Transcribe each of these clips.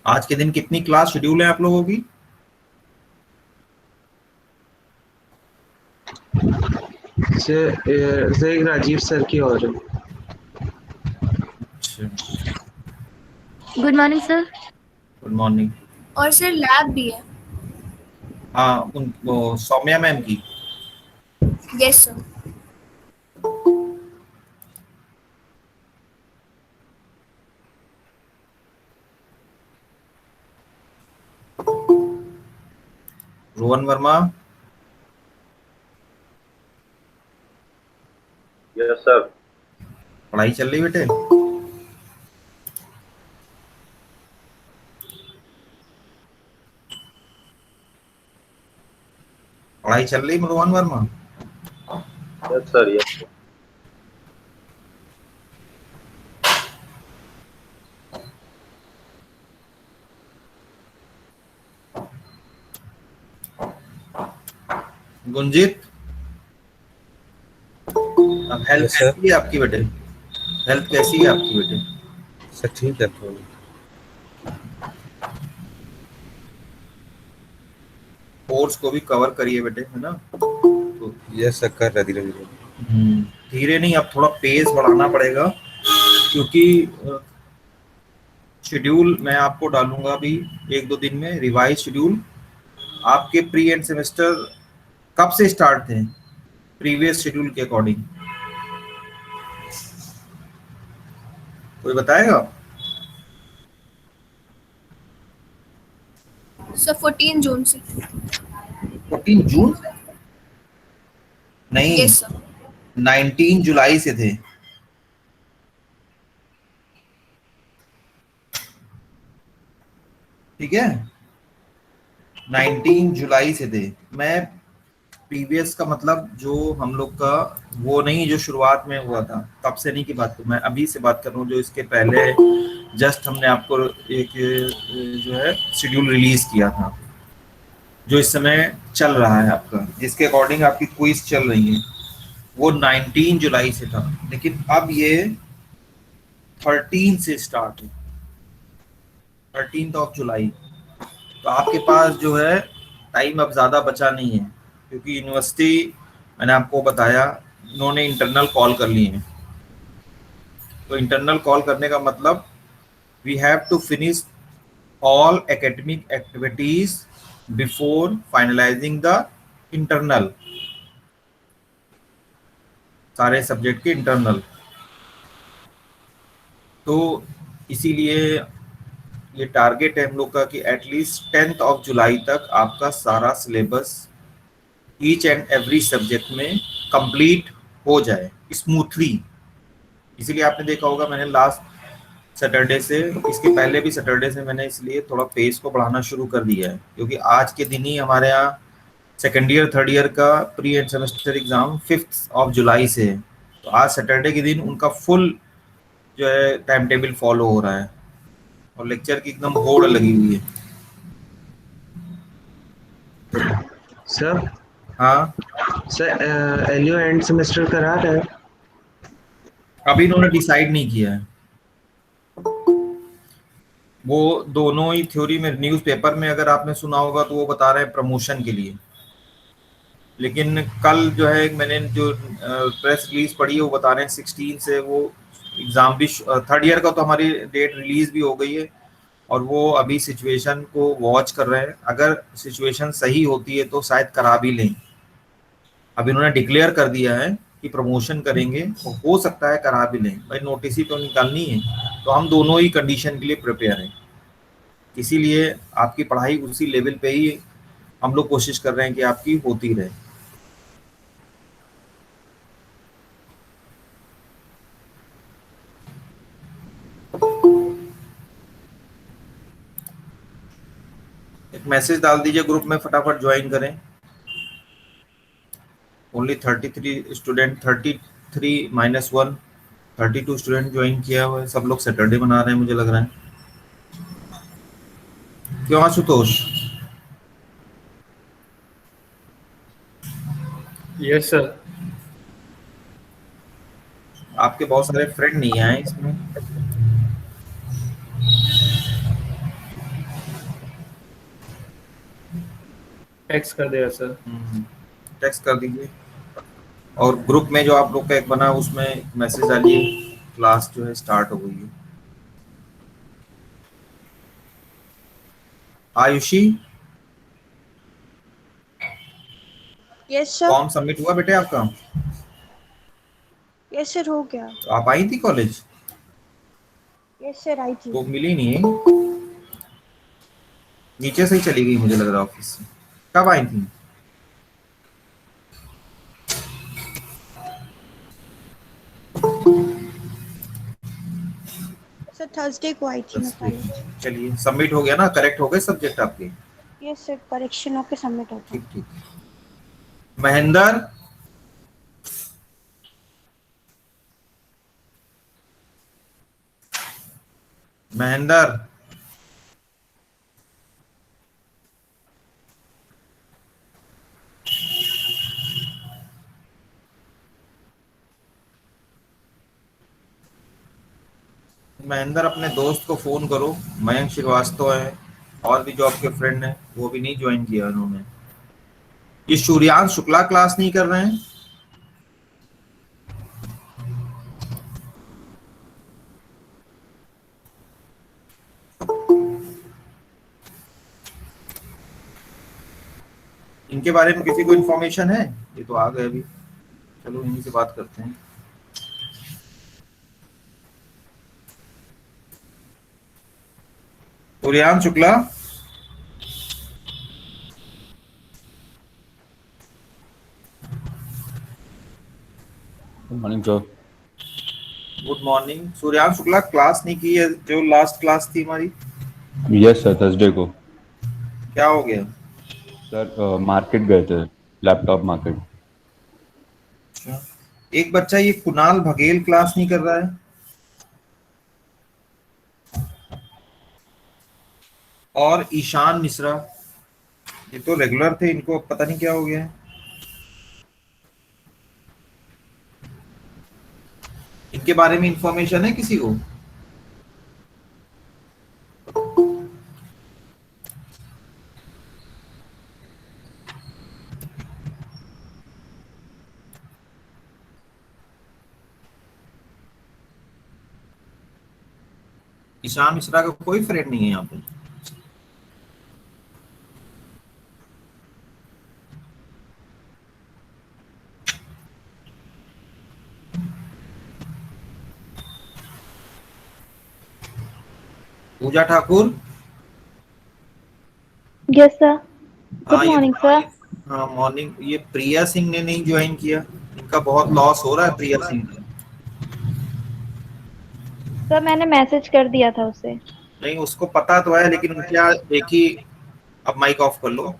आज के दिन कितनी क्लास शेड्यूल है आप लोगों की? सर एक राजीव सर की और है। अच्छा, good morning sir. Good morning. और सर लैब भी है। हाँ, वो सौम्या मैम की। Yes sir. Rohan Verma. Yes sir. पढ़ाई चल रही बेटे? पढ़ाई चल रही Rohan Verma? Yes sir. Yes sir. Gunjit, अब हेल्थ यस सर। कैसी है आपकी बेटे? हेल्थ कैसी है आपकी बेटे? सर ठीक है थोड़ी। कोर्स को भी कवर करिए बेटे, है ना? तो यस सर कर रहा धीरे धीरे। धीरे नहीं, अब थोड़ा पेस बढ़ाना पड़ेगा, क्योंकि शेड्यूल मैं आपको डालूंगा अभी 1-2 दिन में, रिवाइज शेड्यूल। आपके प्री एंड सेमेस्टर कब से स्टार्ट थे प्रीवियस शेड्यूल के अकॉर्डिंग? कोई बताएगा? सर 14 जून से। 14 जून से? नहीं, यस सर। 19 जुलाई से थे। ठीक है, 19 जुलाई से थे। मैं प्रीवियस का मतलब जो हम लोग का वो नहीं, जो शुरुआत में हुआ था तब से नहीं की बात करूँ, मैं अभी से बात कर रहा हूँ, जो इसके पहले जस्ट हमने आपको एक जो है शेड्यूल रिलीज किया था, जो इस समय चल रहा है आपका, जिसके अकॉर्डिंग आपकी क्विज चल रही है, वो 19 जुलाई से था। लेकिन अब ये 13 से स्टार्ट है, 13th ऑफ जुलाई। तो आपके पास जो है टाइम अब ज़्यादा बचा नहीं है, क्योंकि यूनिवर्सिटी, मैंने आपको बताया, उन्होंने इंटरनल कॉल कर लिए हैं। तो इंटरनल कॉल करने का मतलब we have to finish all academic activities before finalising the internal, सारे सब्जेक्ट के इंटरनल। तो इसीलिए ये टारगेट है हम लोग का कि एटलीस्ट 10th ऑफ जुलाई तक आपका सारा syllabus each and every subject में कंप्लीट हो जाए स्मूथली। इसीलिए आपने देखा होगा मैंने लास्ट सैटरडे से, इसके पहले भी सैटरडे से मैंने इसलिए थोड़ा पेस को बढ़ाना शुरू कर दिया है, क्योंकि आज के दिन ही हमारे यहाँ सेकेंड ईयर थर्ड ईयर का pre end semester exam 5th of July से है। तो आज सैटरडे के दिन उनका फुल जो है टाइम टेबल फॉलो हो रहा है, और लेक्चर की एकदम होड़ लगी हुई है। सर। हाँ सर एलयू एंड सेमेस्टर करा रहे हैं। अभी इन्होंने डिसाइड नहीं किया है, वो दोनों ही थ्योरी में, न्यूज़पेपर में अगर आपने सुना होगा तो वो बता रहे हैं प्रमोशन के लिए, लेकिन कल जो है मैंने जो प्रेस रिलीज पढ़ी है वो बता रहे हैं 16 से वो एग्ज़ाम भी, थर्ड ईयर का तो हमारी डेट रिलीज भी हो गई है, और वो अभी सिचुएशन को वॉच कर रहे हैं। अगर सिचुएशन सही होती है तो शायद करा भी लें। अब इन्होंने डिक्लेयर कर दिया है कि प्रमोशन करेंगे, तो हो सकता है करा भी लें, भाई नोटिस ही तो निकालनी है। तो हम दोनों ही कंडीशन के लिए प्रिपेयर हैं, इसीलिए आपकी पढ़ाई उसी लेवल पे ही हम लोग कोशिश कर रहे हैं कि आपकी होती रहे। एक मैसेज डाल दीजिए ग्रुप में, फटाफट ज्वाइन करें। Only 33 student, 33 minus 1, 32 student join किया हुआ है। सब लोग सैटरडे मना रहे हैं मुझे लग रहा है, क्यों आशुतोष? Yes sir. आपके बहुत सारे फ्रेंड नहीं आए इसमें। टेक्स्ट कर देगा सर। टेक्स्ट कर दीजिए, और ग्रुप में जो आप लोग का एक बना उसमें मैसेज डालिए, क्लास जो है स्टार्ट हो गई है। Ayushi, yes sir. Form submit हुआ बेटे आपका? यस सर, हो गया। तो आप आई थी कॉलेज? यस सर, आई थी। वो मिली नहीं है, नीचे से ही चली गई मुझे लग रहा ऑफिस से। कब आई थी? सर थर्सडे को आई थी मैं कॉलेज। चलिए, सबमिट हो गया ना, करेक्ट हो गए सब्जेक्ट आपके? यस सर, करेक्शन होके सबमिट होता है। ठीक ठीक। महेंद्र, महेंद्र, महेंद्र अपने दोस्त को फोन करो, मयंक श्रीवास्तव है, और भी जो आपके फ्रेंड हैं वो भी नहीं ज्वाइन किया उन्होंने। ये सूर्यांश शुक्ला क्लास नहीं कर रहे हैं? इनके बारे में किसी को इन्फॉर्मेशन है? ये तो आ गए अभी, चलो इन्हीं से बात करते हैं। Suryansh Shukla, good morning sir. Good morning. Suryansh Shukla class नहीं की है जो लास्ट क्लास थी हमारी? यस सर, थर्सडे को। क्या हो गया? सर मार्केट गए थे, लैपटॉप मार्केट। अच्छा, एक बच्चा ये कुणाल बघेल क्लास नहीं कर रहा है, और ईशान मिश्रा, ये तो रेगुलर थे, इनको अब पता नहीं क्या हो गया है। इनके बारे में इंफॉर्मेशन है किसी को? ईशान मिश्रा का कोई फ्रेंड नहीं है यहाँ पे? पूजा ठाकुर, Yes, sir. Good हाँ ये morning, sir. हाँ मॉर्निंग। ये प्रिया सिंह ने नहीं ज्वाइन किया, इनका बहुत लॉस हो रहा है प्रिया सिंह का। सर मैंने मैसेज कर दिया था उसे। नहीं, उसको पता तो है, लेकिन क्या, देखिए, अब माइक ऑफ कर लो।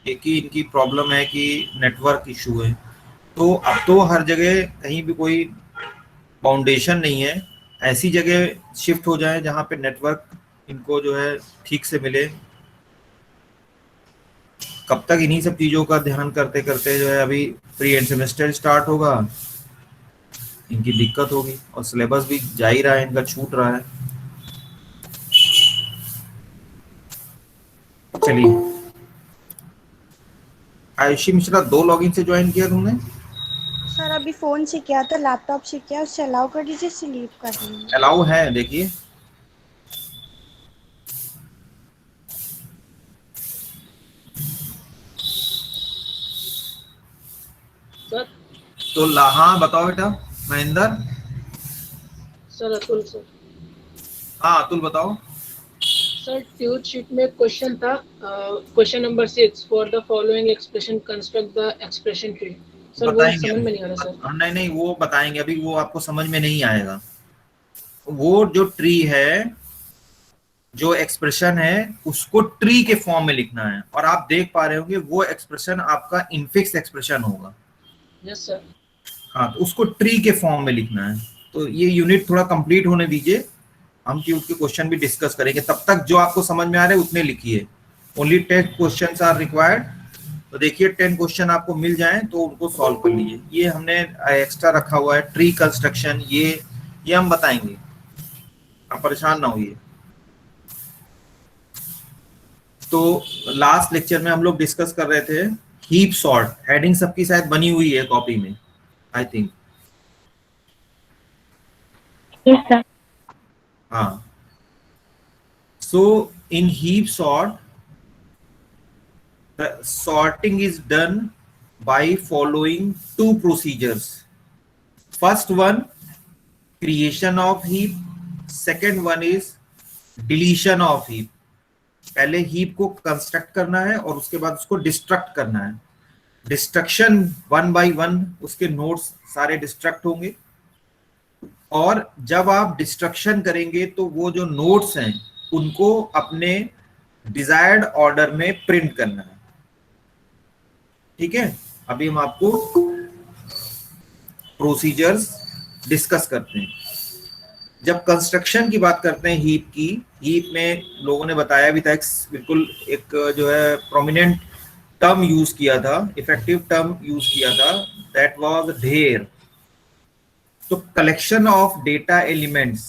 एक ही इनकी प्रॉब्लम है कि नेटवर्क इशू है, तो अब तो हर जगह कहीं भी कोई फाउंडेशन नहीं है, ऐसी जगह शिफ्ट हो जाए जहाँ पे नेटवर्क इनको जो है ठीक से मिले। कब तक इन्हीं सब चीज़ों का ध्यान करते करते जो है, अभी प्री एंड सेमेस्टर स्टार्ट होगा, इनकी दिक्कत होगी, और सिलेबस भी जा ही रहा है, इनका छूट रहा है। चलिए, आयुषी मिश्रा 2 लॉगिन से ज्वाइन किया तुमने? सर अभी फोन से किया था, लैपटॉप से किया, उससे अलाउ कर दीजिए, स्लीप कर दीजिए। अलाउ है, देखिए। सर तो हाँ बताओ बेटा महेंद्र। Sir Atul sir. हाँ अतुल बताओ। सर ट्यूट शीट में क्वेश्चन था, question number 6, for the following expression construct the expression tree. Sir वो बताएंगे समझ में नहीं आ रहा सर। नहीं नहीं, वो बताएंगे अभी, वो आपको समझ में नहीं आएगा। वो जो ट्री है, जो एक्सप्रेशन है, उसको ट्री के फॉर्म में लिखना है, और आप देख पा रहे होंगे वो एक्सप्रेशन आपका इनफिक्स एक्सप्रेशन होगा। Yes sir. हाँ, तो उसको ट्री के फॉर्म में लिखना है। तो ये यूनिट थोड़ा कंप्लीट होने दीजिए, हम ट्यूब के क्वेश्चन भी डिस्कस करेंगे, तब तक जो आपको समझ में आ रहे हैं उतने लिखिए। Only 10 questions are required. तो देखिए 10 क्वेश्चन आपको मिल जाएं तो उनको सॉल्व कर लीजिए। ये हमने एक्स्ट्रा रखा हुआ है, ट्री कंस्ट्रक्शन, ये हम बताएंगे, आप परेशान ना होइए। तो लास्ट लेक्चर में हम लोग डिस्कस कर रहे थे हीप सॉर्ट, हेडिंग सबकी शायद बनी हुई है कॉपी में, आई थिंक। Yes sir. हाँ, so in heap sort the sorting is done by following two procedures. First one, creation of heap. Second one is deletion of heap. पहले heap को construct करना है और उसके बाद उसको डिस्ट्रक्ट करना है। डिस्ट्रक्शन 1 by 1 उसके नोड्स सारे डिस्ट्रक्ट होंगे, और जब आप डिस्ट्रक्शन करेंगे तो वो जो नोड्स हैं उनको अपने डिजायर्ड ऑर्डर में प्रिंट करना है। ठीक है, अभी हम आपको प्रोसीजर्स डिस्कस करते हैं। जब कंस्ट्रक्शन की बात करते हैं हीप की, हीप में लोगों ने बताया भी था, बिल्कुल एक जो है प्रोमिनेंट टर्म यूज किया था, इफेक्टिव टर्म यूज किया था, दैट वाज ढेर। तो collection of data elements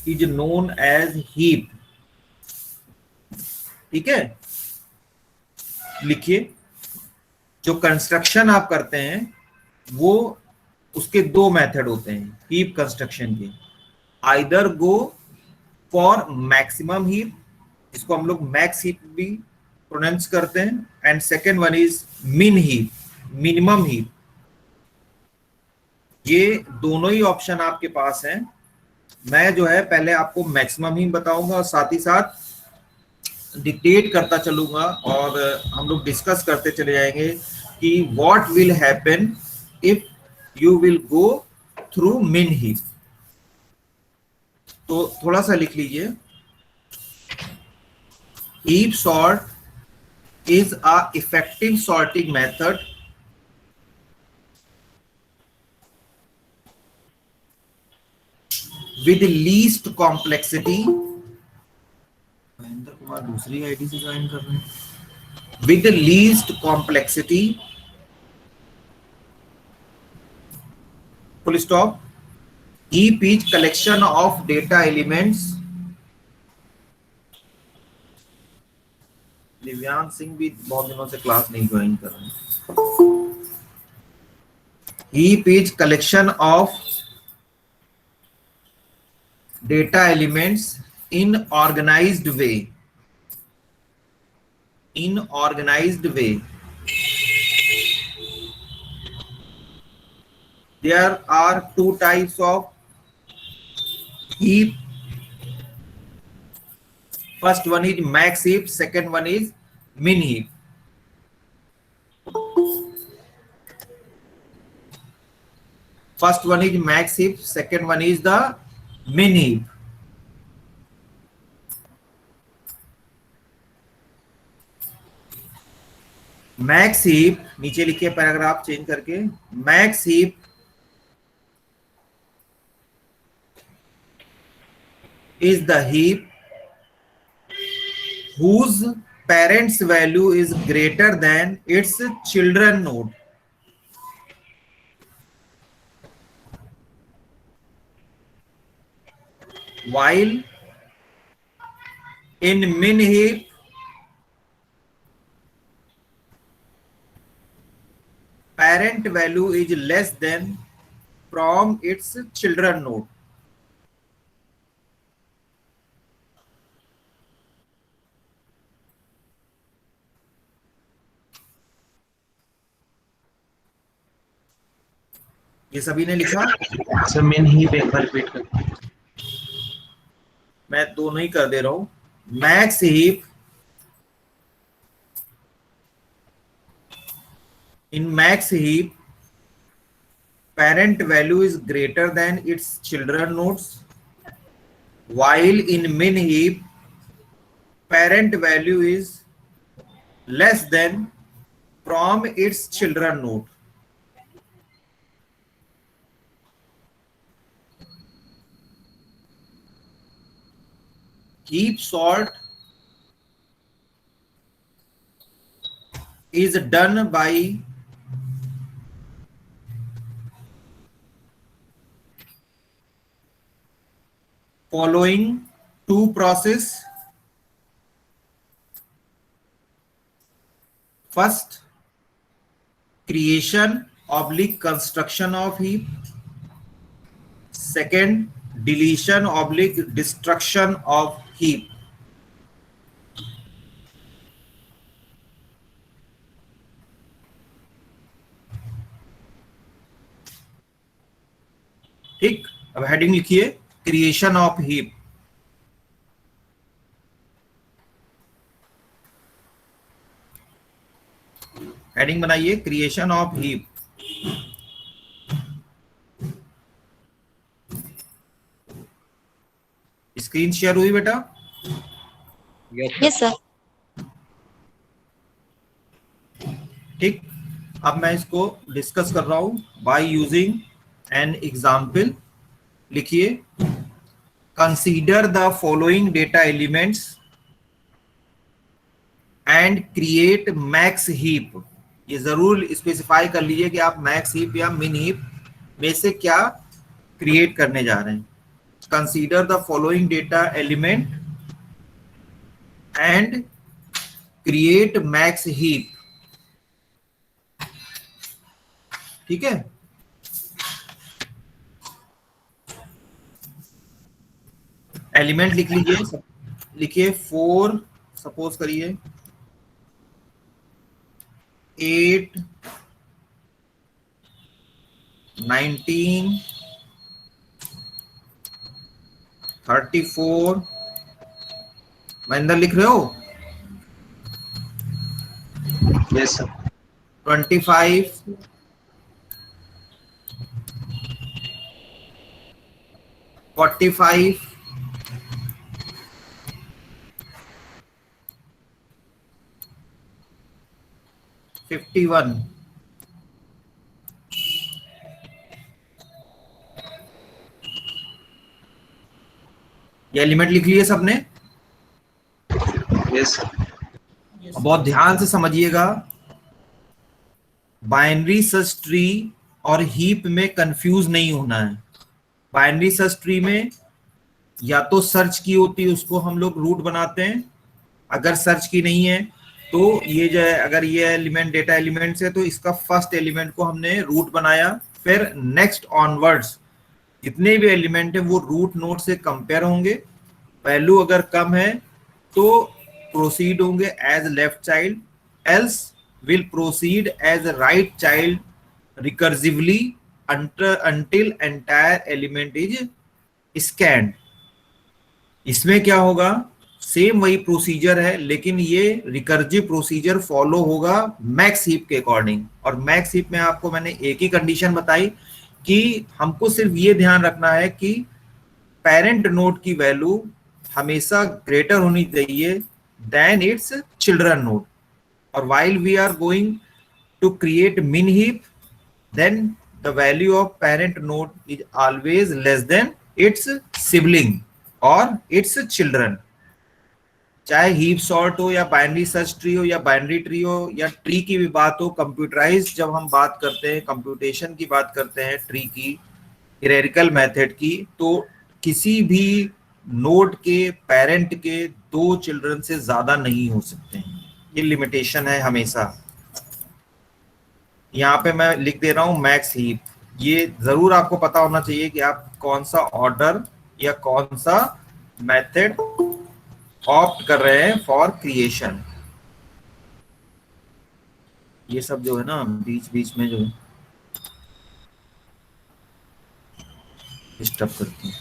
is known as heap. ठीक है, लिखिए, जो कंस्ट्रक्शन आप करते हैं वो उसके दो मेथड होते हैं हीप कंस्ट्रक्शन के। Either go for maximum heap, इसको हम लोग मैक्स हीप भी प्रोनाउंस करते हैं, एंड सेकेंड वन इज मिन हीप, मिनिमम हीप। ये दोनों ही ऑप्शन आपके पास हैं। मैं जो है पहले आपको मैक्सिमम हीप बताऊंगा और साथ ही साथ डिक्टेट करता चलूंगा, और हम लोग डिस्कस करते चले जाएंगे कि what will happen if you will go through मिन हीप। तो थोड़ा सा लिख लीजिए, heap sort is a effective sorting method with least complexity. Mahendra Kumar दूसरी आईडी से ज्वाइन कर रहे हैं। With least complexity, full stop. Heap is collection of data elements. दिव्यांग सिंह भी बहुत दिनों से क्लास नहीं ज्वाइन कर रहे हैं। Heap is collection of data elements in organized way, in organized way. There are two types of heap. First one is max heap, second one is min heap. First one is max heap, second one is the min heap. Max heap, नीचे लिखिए paragraph change करके, max heap is the heap whose parents value is greater than its children node. While in min heap, parent value is less than from its children node. ये सभी ने लिखा? Sir main heap एक बार repeat कर। मैं दोनों ही कर दे रहा हूं। Max heap, in max heap, parent value is greater than its children nodes, while in min heap, parent value is less than from its children node. Heap sort is done by following two process. First creation oblique construction of heap, second deletion oblique destruction of heap. ठीक, अब heading लिखिए creation of heap. Heading बनाइए creation of heap. Screen share हुई बेटा? Yes sir. ठीक, अब मैं इसको डिस्कस कर रहा हूं बाय यूजिंग एन एग्जाम्पल। लिखिए consider the following data elements and create max heap. ये जरूर स्पेसिफाई कर लीजिए कि आप मैक्स हीप या मिन हीप में से क्या क्रिएट करने जा रहे हैं। Consider the following data element and create max heap. ठीक है, एलिमेंट लिख लीजिए। लिखिए 4, सपोज करिए 8, 19, 34। महेंद्र लिख रहे हो? Yes sir. 25, 45, 51। ये एलिमेंट लिख लिए सबने? यस। बहुत ध्यान से समझिएगा, बाइनरी सर्च ट्री और हीप में कंफ्यूज नहीं होना है। बाइनरी सर्च ट्री में या तो सर्च की होती है, उसको हम लोग रूट बनाते हैं। अगर सर्च की नहीं है तो ये जो है, अगर ये एलिमेंट डेटा एलिमेंट्स है तो इसका फर्स्ट एलिमेंट को हमने रूट बनाया, फिर नेक्स्ट ऑनवर्ड्स जितने भी एलिमेंट है वो रूट नोड से कंपेयर होंगे। वैल्यू अगर कम है तो प्रोसीड होंगे as left child, else will proceed as right child recursively until entire element is scanned। इसमें क्या होगा, सेम वही प्रोसीजर है, लेकिन ये रिकर्सिव प्रोसीजर फॉलो होगा मैक्स हीप के अकॉर्डिंग। और मैक्स हीप में आपको मैंने एक ही कंडीशन बताई कि हमको सिर्फ ये ध्यान रखना है कि पेरेंट नोड की वैल्यू हमेशा ग्रेटर होनी चाहिए देन इट्स चिल्ड्रन नोड। और while we are going to create min heap, then the value of parent node is always less than its sibling or its children। चाहे heap sort हो या binary search tree हो या binary tree हो या tree की भी बात हो, कंप्यूटराइज जब हम बात करते हैं, कंप्यूटेशन की बात करते हैं, ट्री की, हियरार्किकल मेथड की, तो किसी भी नोड के पेरेंट के 2 चिल्ड्रन से ज्यादा नहीं हो सकते हैं। ये लिमिटेशन है हमेशा। यहाँ पे मैं लिख दे रहा हूँ मैक्स हीप। ये जरूर आपको पता होना चाहिए कि आप कौन सा ऑर्डर या कौन सा मेथड ऑप्ट कर रहे हैं फॉर क्रिएशन। ये सब जो है ना बीच बीच में जो डिस्टर्ब करती है।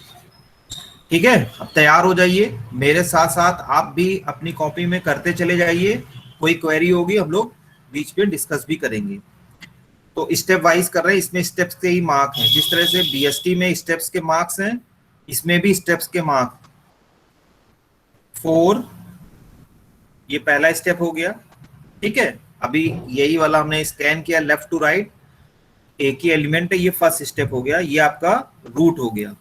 ठीक है, अब तैयार हो जाइए, मेरे साथ साथ आप भी अपनी कॉपी में करते चले जाइए। कोई क्वेरी होगी हम लोग बीच में डिस्कस भी करेंगे। तो स्टेप वाइज कर रहे हैं, इसमें स्टेप्स के ही मार्क हैं। जिस तरह से बीएसटी में स्टेप्स के मार्क्स हैं, इसमें भी स्टेप्स के मार्क 4, ये पहला स्टेप हो गया। ठीक है, अभी यही वाला हमने स्कैन किया लेफ्ट टू राइट, एक ही एलिमेंट है, ये फर्स्ट स्टेप हो गया, ये आपका रूट हो गया।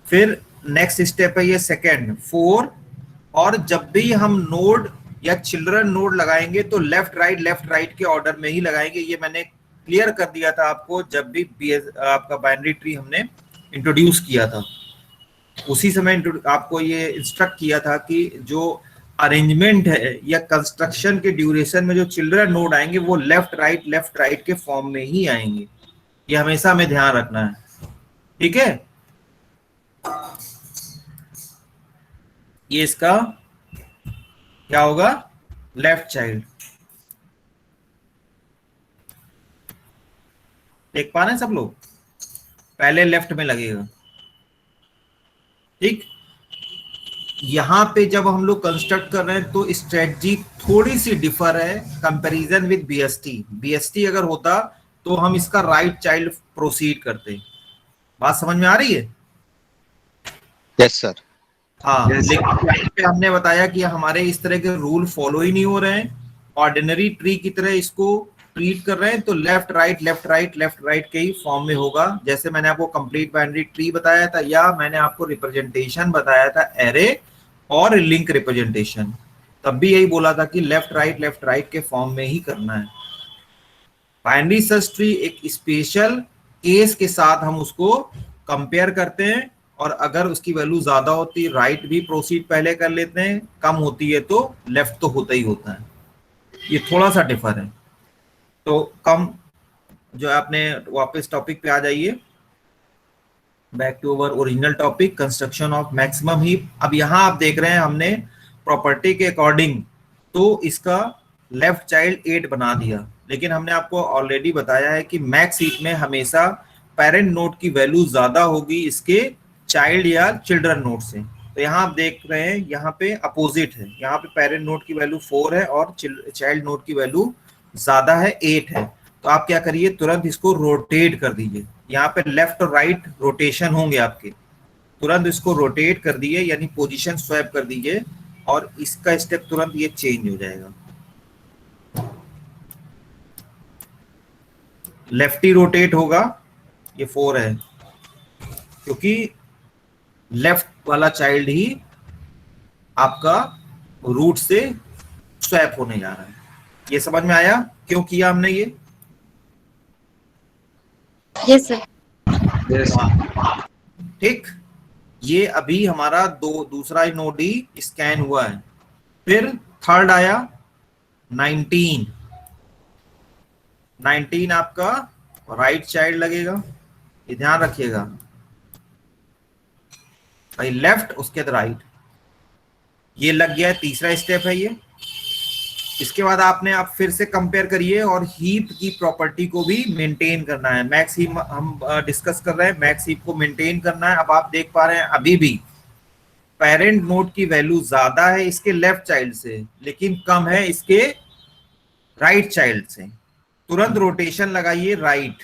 फिर नेक्स्ट स्टेप है ये सेकेंड 4, और जब भी हम नोड या चिल्ड्रन नोड लगाएंगे तो लेफ्ट राइट के ऑर्डर में ही लगाएंगे। ये मैंने क्लियर कर दिया था आपको जब भी आपका बाइनरी ट्री हमने इंट्रोड्यूस किया था, उसी समय आपको ये इंस्ट्रक्ट किया था कि जो अरेंजमेंट है या कंस्ट्रक्शन के ड्यूरेशन में जो चिल्ड्रन नोड आएंगे वो लेफ्ट राइट के फॉर्म में ही आएंगे। ये हमेशा हमें ध्यान रखना है, ठीक है। ये इसका क्या होगा, लेफ्ट चाइल्ड। देख पा रहे हैं सब लोग, पहले लेफ्ट में लगेगा, ठीक। यहां पे जब हम लोग कंस्ट्रक्ट कर रहे हैं तो स्ट्रेटजी थोड़ी सी डिफर है कंपैरिजन विद बीएसटी। बीएसटी अगर होता तो हम इसका राइट चाइल्ड प्रोसीड करते। बात समझ में आ रही है? Yes sir. हाँ, लेकिन यहाँ पे हमने बताया कि हमारे इस तरह के रूल फॉलो ही नहीं हो रहे हैं, ऑर्डिनरी ट्री की तरह इसको ट्रीट कर रहे हैं, तो लेफ्ट राइट के ही फॉर्म में होगा। जैसे मैंने आपको कंप्लीट बाइनरी ट्री बताया था, या मैंने आपको रिप्रेजेंटेशन बताया था एरे और लिंक रिप्रेजेंटेशन, तब भी यही बोला था कि लेफ्ट राइट के फॉर्म में ही करना है। बाइनरी सर्च ट्री एक स्पेशल केस के साथ हम उसको कंपेयर करते हैं, और अगर उसकी वैल्यू ज्यादा होती है राइट भी प्रोसीड पहले कर लेते हैं, कम होती है तो लेफ्ट तो होता ही होता है। ये थोड़ा सा डिफर है। तो कम जो है आपने वापस टॉपिक पे आ जाइए, back to our original topic, construction of maximum heap. अब यहाँ आप देख रहे हैं हमने प्रॉपर्टी के अकॉर्डिंग तो इसका लेफ्ट चाइल्ड 8 बना दिया, लेकिन हमने आपको ऑलरेडी बताया है कि मैक्स हीप में हमेशा पेरेंट नोड की वैल्यू ज्यादा होगी इसके चाइल्ड या चिल्ड्रन नोड से। तो यहाँ आप देख रहे हैं यहाँ पे अपोजिट है, यहाँ पे पेरेंट नोड की वैल्यू 4 है और चाइल्ड नोड की वैल्यू ज्यादा है, 8 है। तो आप क्या करिए, तुरंत इसको रोटेट कर दीजिए। यहाँ पे लेफ्ट और राइट रोटेशन होंगे आपके, तुरंत इसको रोटेट कर दिए, यानी पोजीशन स्वैप कर दीजिए, और इसका स्टेप तुरंत ये चेंज हो जाएगा। लेफ्टी रोटेट होगा, ये 4 है, क्योंकि लेफ्ट वाला चाइल्ड ही आपका रूट से स्वैप होने जा रहा है। ये समझ में आया क्यों किया हमने ये? Yes sir. ठीक, ये अभी हमारा दूसरा नोड ही स्कैन हुआ है। फिर थर्ड आया 19 आपका राइट चाइल्ड लगेगा, ये ध्यान रखिएगा भाई, लेफ्ट उसके बाद राइट, ये लग गया, तीसरा स्टेप है ये। इसके बाद आपने आप फिर से कंपेयर करिए, और हीप की प्रॉपर्टी को भी मेंटेन करना है। मैक्स हीप हम डिस्कस कर रहे हैं, मैक्स हीप को मेंटेन करना है। अब आप देख पा रहे हैं अभी भी पेरेंट नोड की वैल्यू ज्यादा है इसके लेफ्ट चाइल्ड से, लेकिन कम है इसके राइट चाइल्ड से। तुरंत रोटेशन लगाइए राइट,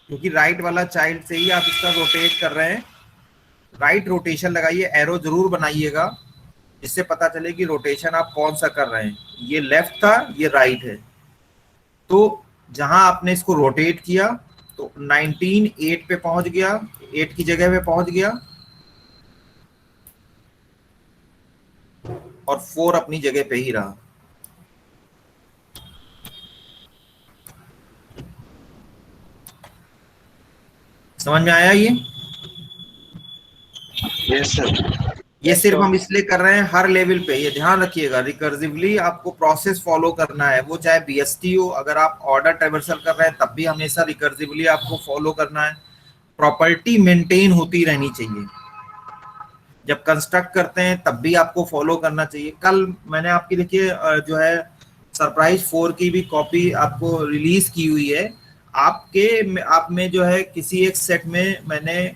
क्योंकि राइट वाला चाइल्ड से ही आप इसका रोटेट कर रहे हैं। राइट रोटेशन लगाइए, एरो जरूर बनाइएगा, जिससे पता चले कि रोटेशन आप कौन सा कर रहे हैं। ये लेफ्ट था, ये राइट है। तो जहां आपने इसको रोटेट किया तो 19 8 पे पहुंच गया, 8 की जगह पे पहुंच गया, और 4 अपनी जगह पे ही रहा। समझ में आया ये? Yes sir. ये सिर्फ हम इसलिए कर रहे हैं हर लेवल पे, ये ध्यान रखिएगा, रिकर्सिवली आपको प्रोसेस फॉलो करना है, वो चाहे बीएसटी हो, अगर आप ऑर्डर ट्रावर्सल कर रहे हैं तब भी हमेशा रिकर्सिवली आपको फॉलो करना है। प्रॉपर्टी मेंटेन होती रहनी चाहिए, जब कंस्ट्रक्ट करते हैं तब भी आपको फॉलो करना चाहिए। कल मैंने आपकी देखिए जो है सरप्राइज 4 की भी कॉपी आपको रिलीज की हुई है। आप में जो है किसी एक सेट में मैंने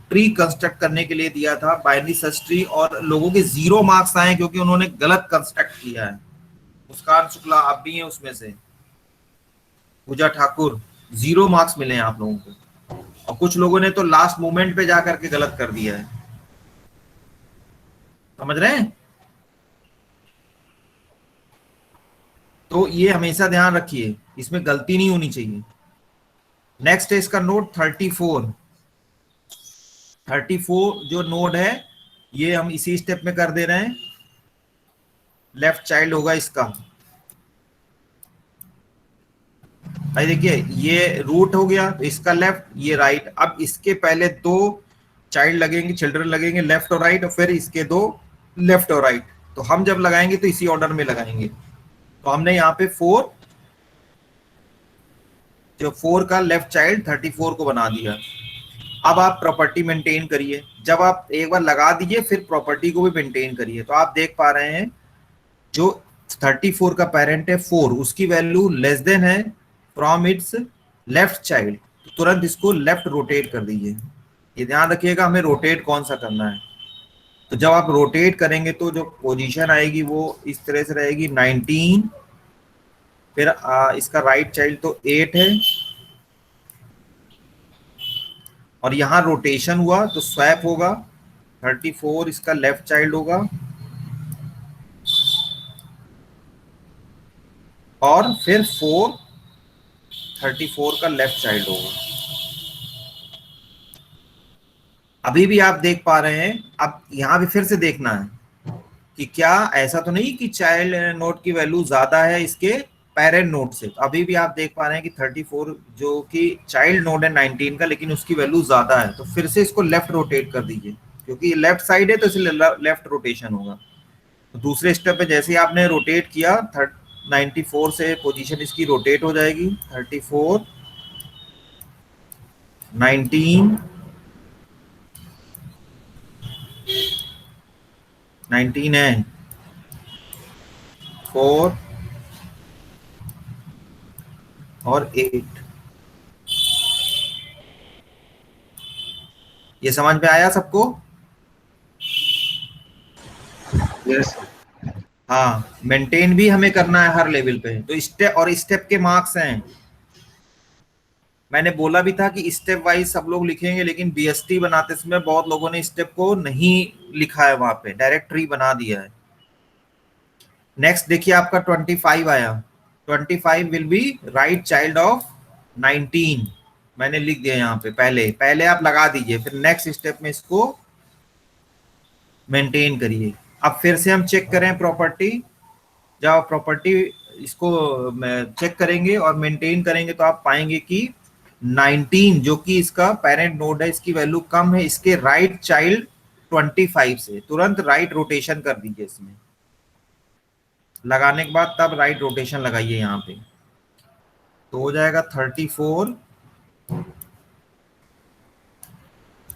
ट्री कंस्ट्रक्ट करने के लिए दिया था, बाइनरी सर्च ट्री, और लोगों के 0 मार्क्स आए क्योंकि उन्होंने गलत कंस्ट्रक्ट किया है। मुस्कान शुक्ला आप भी हैं उसमें से, पूजा ठाकुर, 0 मार्क्स मिले हैं आप लोगों को, और कुछ लोगों ने तो लास्ट मोमेंट पे जाकर के गलत कर दिया है। समझ रहे हैं? तो ये हमेशा ध्यान रखिए, इसमें गलती नहीं होनी चाहिए। नेक्स्ट है इसका नोड 34 जो नोड है ये हम इसी स्टेप में कर दे रहे हैं। लेफ्ट चाइल्ड होगा इसका, भाई देखिए ये रूट हो गया, तो इसका लेफ्ट, ये राइट। अब इसके पहले 2 चाइल्ड लगेंगे, चिल्ड्रन लगेंगे लेफ्ट और राइट, और फिर इसके 2 लेफ्ट और राइट। तो हम जब लगाएंगे तो इसी ऑर्डर में लगाएंगे। तो हमने यहाँ पे 4 का लेफ्ट चाइल्ड 34 को बना दिया। अब आप प्रॉपर्टी मेंटेन करिए, जब आप एक बार लगा दीजिए फिर प्रॉपर्टी को भी मेंटेन करिए। तो आप देख पा रहे हैं जो 34 का पेरेंट है 4, उसकी वैल्यू लेस देन है फ्रॉम इट्स लेफ्ट चाइल्ड, तो तुरंत इसको लेफ्ट रोटेट कर दीजिए। ये ध्यान रखिएगा हमें रोटेट कौन सा करना है। तो जब आप रोटेट करेंगे तो जो पोजीशन आएगी वो इस तरह से रहेगी 19, फिर इसका राइट चाइल्ड तो 8 है, और यहाँ रोटेशन हुआ तो स्वैप होगा, 34 इसका लेफ्ट चाइल्ड होगा, और फिर 4 34 का लेफ्ट चाइल्ड होगा। अभी भी आप देख पा रहे हैं। अब यहाँ भी फिर से देखना है कि क्या ऐसा तो नहीं कि चाइल्ड नोड की वैल्यू ज्यादा है इसके पेरेंट नोड से। तो अभी भी आप देख पा रहे हैं कि 34 जो कि चाइल्ड नोड है 19 का, लेकिन उसकी वैल्यू ज्यादा है। तो फिर से इसको लेफ्ट रोटेट कर दीजिए, क्योंकि ये लेफ्ट साइड है तो इसलिए लेफ्ट रोटेशन होगा। तो दूसरे स्टेप में जैसे ही आपने रोटेट किया 94 से पोजीशन इसकी रोटेट हो जाएगी, 34 19 19 है 4 और 8। ये समझ में आया सबको? यस। हाँ, मेंटेन भी हमें करना है हर लेवल पे। तो स्टेप और स्टेप के मार्क्स हैं। मैंने बोला भी था कि स्टेप वाइज सब लोग लिखेंगे, लेकिन बीएसटी बनाते समय बहुत लोगों ने स्टेप को नहीं लिखा है, वहां पे डायरेक्ट ट्री बना दिया है। नेक्स्ट देखिए आपका 25 आया। 25 will be right child of 19, मैंने लिख दिया यहाँ पे। पहले आप लगा दीजिए, फिर नेक्स्ट स्टेप में इसको मेंटेन करिए। अब फिर से हम चेक करें प्रॉपर्टी। जब आप प्रॉपर्टी इसको चेक करेंगे और मेंटेन करेंगे तो आप पाएंगे कि 19 जो कि इसका पेरेंट नोड है, इसकी वैल्यू कम है इसके राइट चाइल्ड 25 से। तुरंत राइट रोटेशन कर दीजिए इसमें। लगाने के बाद तब राइट रोटेशन लगाइए यहाँ पे, तो हो जाएगा 34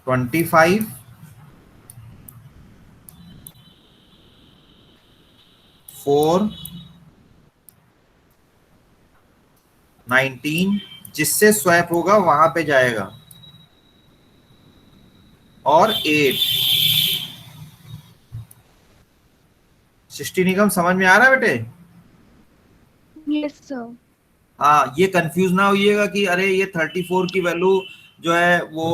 25 4 19, जिससे स्वैप होगा वहां पे जाएगा, और 8। 60 निगम समझ में आ रहा है बेटे? Yes sir. हाँ, ये कंफ्यूज ना होइएगा कि अरे ये 34 की वैल्यू जो है वो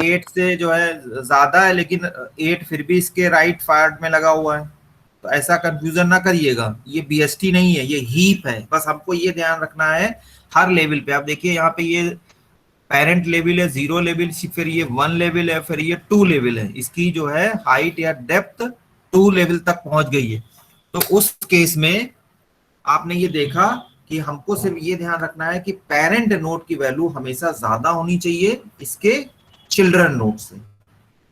8 से जो है ज्यादा है, लेकिन 8 फिर भी इसके राइट पार्ट में लगा हुआ है। तो ऐसा कंफ्यूजन ना करिएगा, ये बीएसटी नहीं है, ये हीप है। बस हमको ये ध्यान रखना है हर लेवल पे। आप देखिए यहाँ पे ये पेरेंट लेवल है 0 लेवल, फिर ये 1 लेवल है, फिर ये 2 लेवल है। इसकी जो है हाइट या डेप्थ 2 लेवल तक पहुंच गई है। तो उस केस में आपने ये देखा कि हमको सिर्फ ये ध्यान रखना है कि पेरेंट नोड की वैल्यू हमेशा ज्यादा होनी चाहिए इसके चिल्ड्रन नोड से।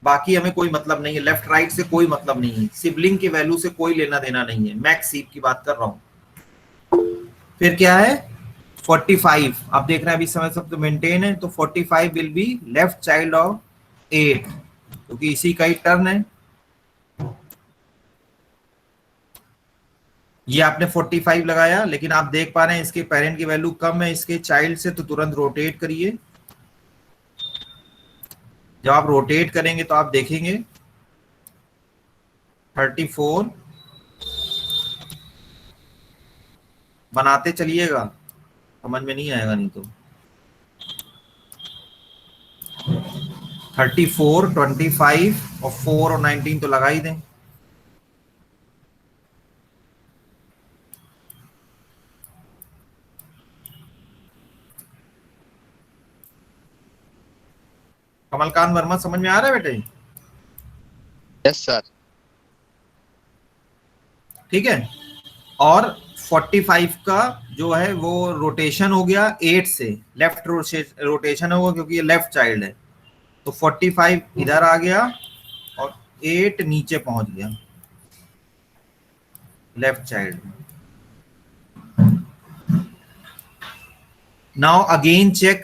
बाकी हमें कोई मतलब नहीं है, लेफ्ट राइट से कोई मतलब नहीं है, सिबलिंग की वैल्यू से कोई लेना देना नहीं है। मैक्स सीप की बात कर रहा हूं। फिर क्या है 45, आप देख रहे हैं अभी समय सब तो मेंटेन है। तो 45 will be left child of 8, क्योंकि इसी का ही टर्न है। ये आपने 45 लगाया, लेकिन आप देख पा रहे हैं इसके पेरेंट की वैल्यू कम है इसके चाइल्ड से, तो तुरंत रोटेट करिए। जब आप रोटेट करेंगे तो आप देखेंगे 34 बनाते चलिएगा, समझ में नहीं आएगा नहीं तो। 34 25 और 4 और 19 तो लगा ही दें। कमलकांत वर्मा समझ में आ रहा है बेटे? Yes sir. ठीक है। और 45 का जो है वो रोटेशन हो गया 8 से, लेफ्ट रोटेशन होगा क्योंकि ये लेफ्ट चाइल्ड है। तो 45 इधर आ गया और 8 नीचे पहुंच गया। लेफ्ट चाइल्ड में। Now again check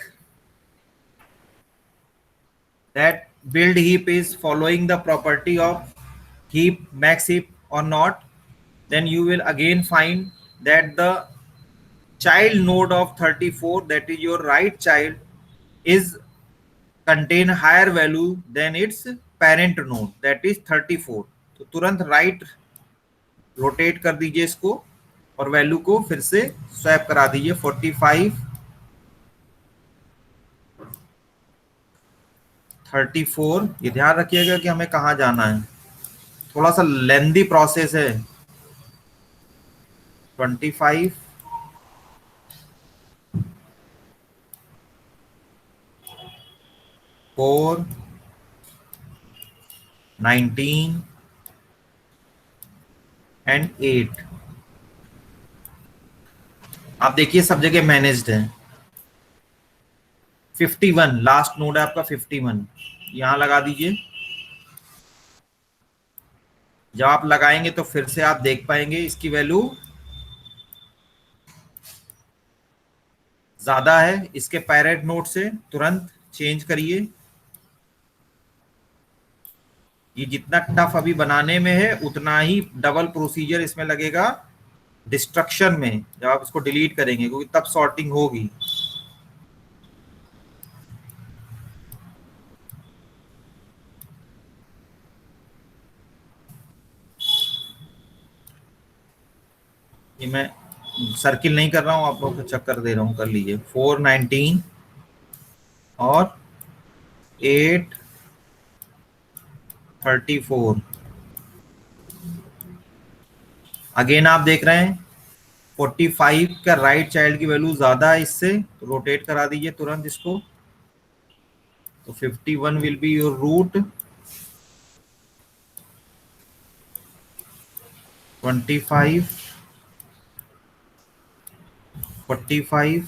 that build heap is following the property of heap, max heap or not, then you will again find that the child node of 34, that is your right child, is contain higher value than its parent node, that is 34. तो तुरंत right rotate कर दीजिए इसको और value को फिर से swap करा दीजिए 45 34। ये ध्यान रखिएगा कि हमें कहाँ जाना है, थोड़ा सा लेंदी प्रोसेस है। 25 4 19 एंड 8। आप देखिए सब जगह मैनेज्ड है। 51 लास्ट नोड है आपका 51, यहां लगा दीजिए। जब आप लगाएंगे तो फिर से आप देख पाएंगे इसकी वैल्यू ज्यादा है इसके पैरेंट नोड से, तुरंत चेंज करिए। ये जितना टफ अभी बनाने में है उतना ही डबल प्रोसीजर इसमें लगेगा डिस्ट्रक्शन में, जब आप इसको डिलीट करेंगे, क्योंकि तब सॉर्टिंग होगी। ये मैं सर्किल नहीं कर रहा हूं, आप लोगों को चक्कर दे रहा हूं, कर लीजिए। 419 और 834। अगेन आप देख रहे हैं 45 का राइट चाइल्ड की वैल्यू ज्यादा है इससे, तो रोटेट करा दीजिए तुरंत इसको। तो 51 विल बी योर रूट, 25 45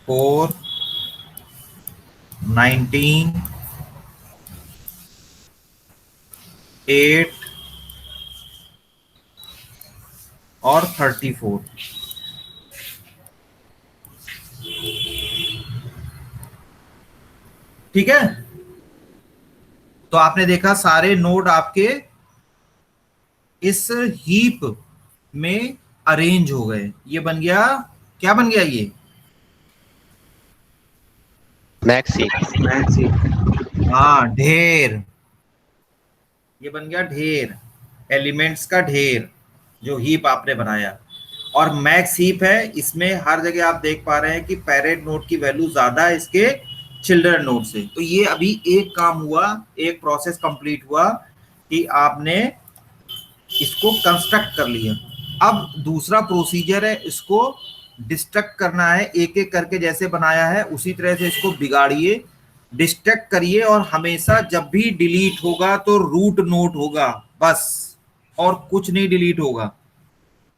4 19 8 और 34। ठीक है, तो आपने देखा सारे नोड आपके इस हीप में अरेंज हो गए। ये बन गया, क्या बन गया? ये मैक्स हीप। हाँ, ढेर। ये बन गया ढेर, एलिमेंट्स का ढेर जो हीप आपने बनाया। और मैक्स हीप है, इसमें हर जगह आप देख पा रहे हैं कि पेरेंट नोड की वैल्यू ज्यादा है इसके चिल्ड्रन नोड से। तो ये अभी एक काम हुआ, एक प्रोसेस कंप्लीट हुआ कि आपने इसको कंस्ट्रक्ट कर लिया। अब दूसरा प्रोसीजर है, इसको डिस्ट्रक्ट करना है। एक एक करके जैसे बनाया है उसी तरह से इसको बिगाड़िए, डिस्ट्रक्ट करिए, और हमेशा जब भी डिलीट होगा तो रूट नोड होगा बस, और कुछ नहीं डिलीट होगा।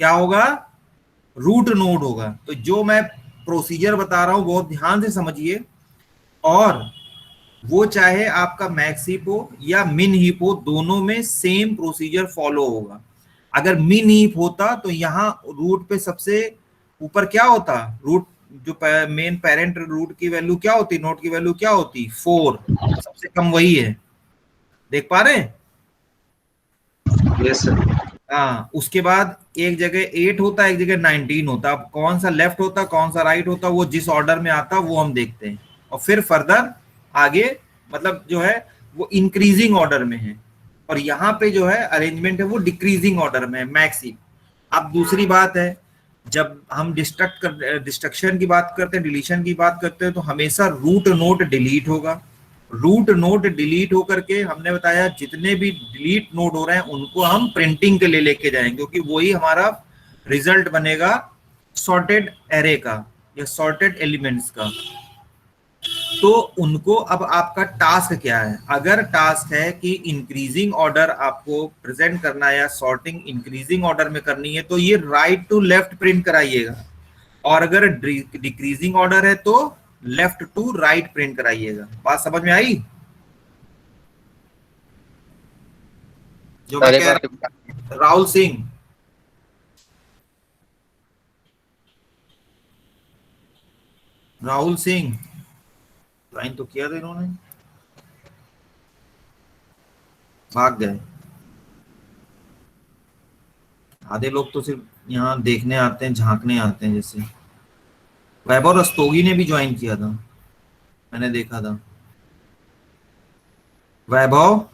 क्या होगा? रूट नोड होगा। तो जो मैं प्रोसीजर बता रहा हूं बहुत ध्यान से समझिए, और वो चाहे आपका मैक्स हीप हो या मिन हीप हो, दोनों में सेम प्रोसीजर फॉलो होगा। अगर मिन हीप होता तो यहाँ रूट पे सबसे ऊपर क्या होता? रूट जो मेन पेरेंट रूट की वैल्यू क्या होती, नोड की वैल्यू क्या होती? 4, सबसे कम वही है। देख पा रहे हैं? Yes sir. हाँ, उसके बाद एक जगह 8 होता, एक जगह 19 होता। अब कौन सा लेफ्ट होता, कौन सा राइट होता, वो जिस ऑर्डर में आता वो हम देखते हैं। और फिर फर्दर आगे मतलब जो है वो इंक्रीजिंग ऑर्डर में है, और यहाँ पे जो है अरेंजमेंट है वो डिक्रीजिंग ऑर्डर में है, मैक्स हीप। अब दूसरी बात है, जब हम डिस्ट्रक्शन की बात करते हैं, डिलीशन की बात करते हैं, तो हमेशा रूट नोड डिलीट होगा। रूट नोड डिलीट होकर के हमने बताया जितने भी डिलीट नोड हो रहे हैं उनको हम प्रिंटिंग के लिए लेके जाएंगे, क्योंकि वही हमारा रिजल्ट बनेगा सॉर्टेड एरे का या सॉर्टेड एलिमेंट्स का। तो उनको अब आपका टास्क क्या है? अगर टास्क है कि इंक्रीजिंग ऑर्डर आपको प्रेजेंट करना है या सॉर्टिंग इंक्रीजिंग ऑर्डर में करनी है, तो ये राइट टू लेफ्ट प्रिंट कराइएगा। और अगर डिक्रीजिंग ऑर्डर है तो लेफ्ट टू राइट प्रिंट कराइएगा। बात समझ में आई? जो मैं अरे कह बाप रहा हूं, राहुल सिंह, राहुल सिंह ज्वाइन तो किया था इन्होंने, भाग गए। आधे लोग तो सिर्फ यहाँ देखने आते हैं, झांकने आते हैं। जैसे वैभव रस्तोगी ने भी ज्वाइन किया था, मैंने देखा था। वैभव,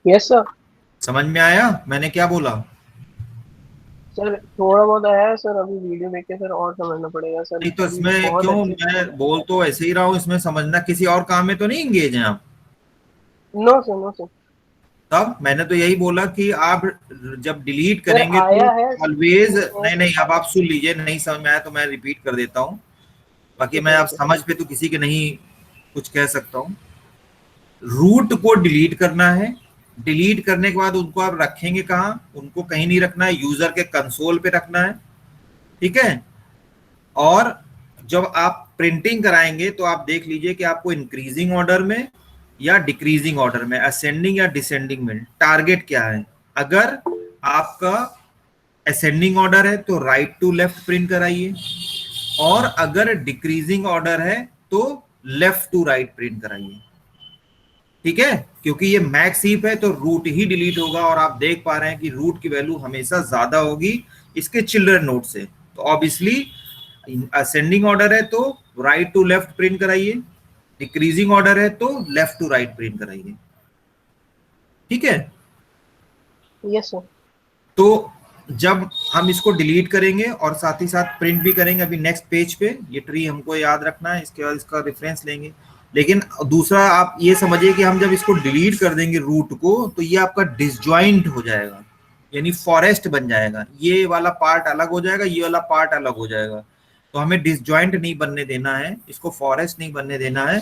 यस सर। समझ में आया मैंने क्या बोला? सर थोड़ा बहुत आया है सर, अभी वीडियो देख के सर और समझना पड़ेगा सर। नहीं तो अभी इसमें बहुत क्यों, अच्छे से मैं बोल तो ऐसे ही रहा हूँ, इसमें समझना। किसी और काम में तो नहीं इंगेज हैं आप? No sir, no sir. तब मैंने तो यही बोला कि आप जब डिलीट सर करेंगे आया तो है ऑलवेज, नहीं अब आप सुन लीजिए, नहीं समझ में आया तो मैं रिपीट कर देता हूँ। बाकी मैं अब समझ पे तो किसी के नहीं कुछ कह सकता हूँ। रूट को डिलीट करना है, डिलीट करने के बाद उनको आप रखेंगे कहाँ? उनको कहीं नहीं रखना है, यूजर के कंसोल पे रखना है, ठीक है। और जब आप प्रिंटिंग कराएंगे तो आप देख लीजिए कि आपको इंक्रीजिंग ऑर्डर में या डिक्रीजिंग ऑर्डर में, असेंडिंग या डिसेंडिंग में टारगेट क्या है। अगर आपका असेंडिंग ऑर्डर है तो राइट टू लेफ्ट प्रिंट कराइए, और अगर डिक्रीजिंग ऑर्डर है तो लेफ्ट टू राइट प्रिंट कराइए, ठीक है। क्योंकि ये मैक्स हीप है तो रूट ही डिलीट होगा, और आप देख पा रहे हैं कि रूट की वैल्यू हमेशा ज्यादा होगी इसके चिल्ड्रन नोड से। तो ऑब्वियसली असेंडिंग ऑर्डर है तो राइट टू लेफ्ट प्रिंट कराइए, डिक्रीजिंग ऑर्डर है तो लेफ्ट टू राइट प्रिंट कराइए, ठीक है। Yes sir. तो जब हम इसको डिलीट करेंगे और साथ ही साथ प्रिंट भी करेंगे, अभी नेक्स्ट पेज पे ये ट्री हमको याद रखना है, इसके बाद इसका रेफरेंस लेंगे। लेकिन दूसरा आप ये समझिए कि हम जब इसको डिलीट कर देंगे रूट को, तो ये आपका डिसजॉइंट हो जाएगा, यानी फॉरेस्ट बन जाएगा। ये वाला पार्ट अलग हो जाएगा, ये वाला पार्ट अलग हो जाएगा। तो हमें डिसजॉइंट नहीं बनने देना है, इसको फॉरेस्ट नहीं बनने देना है,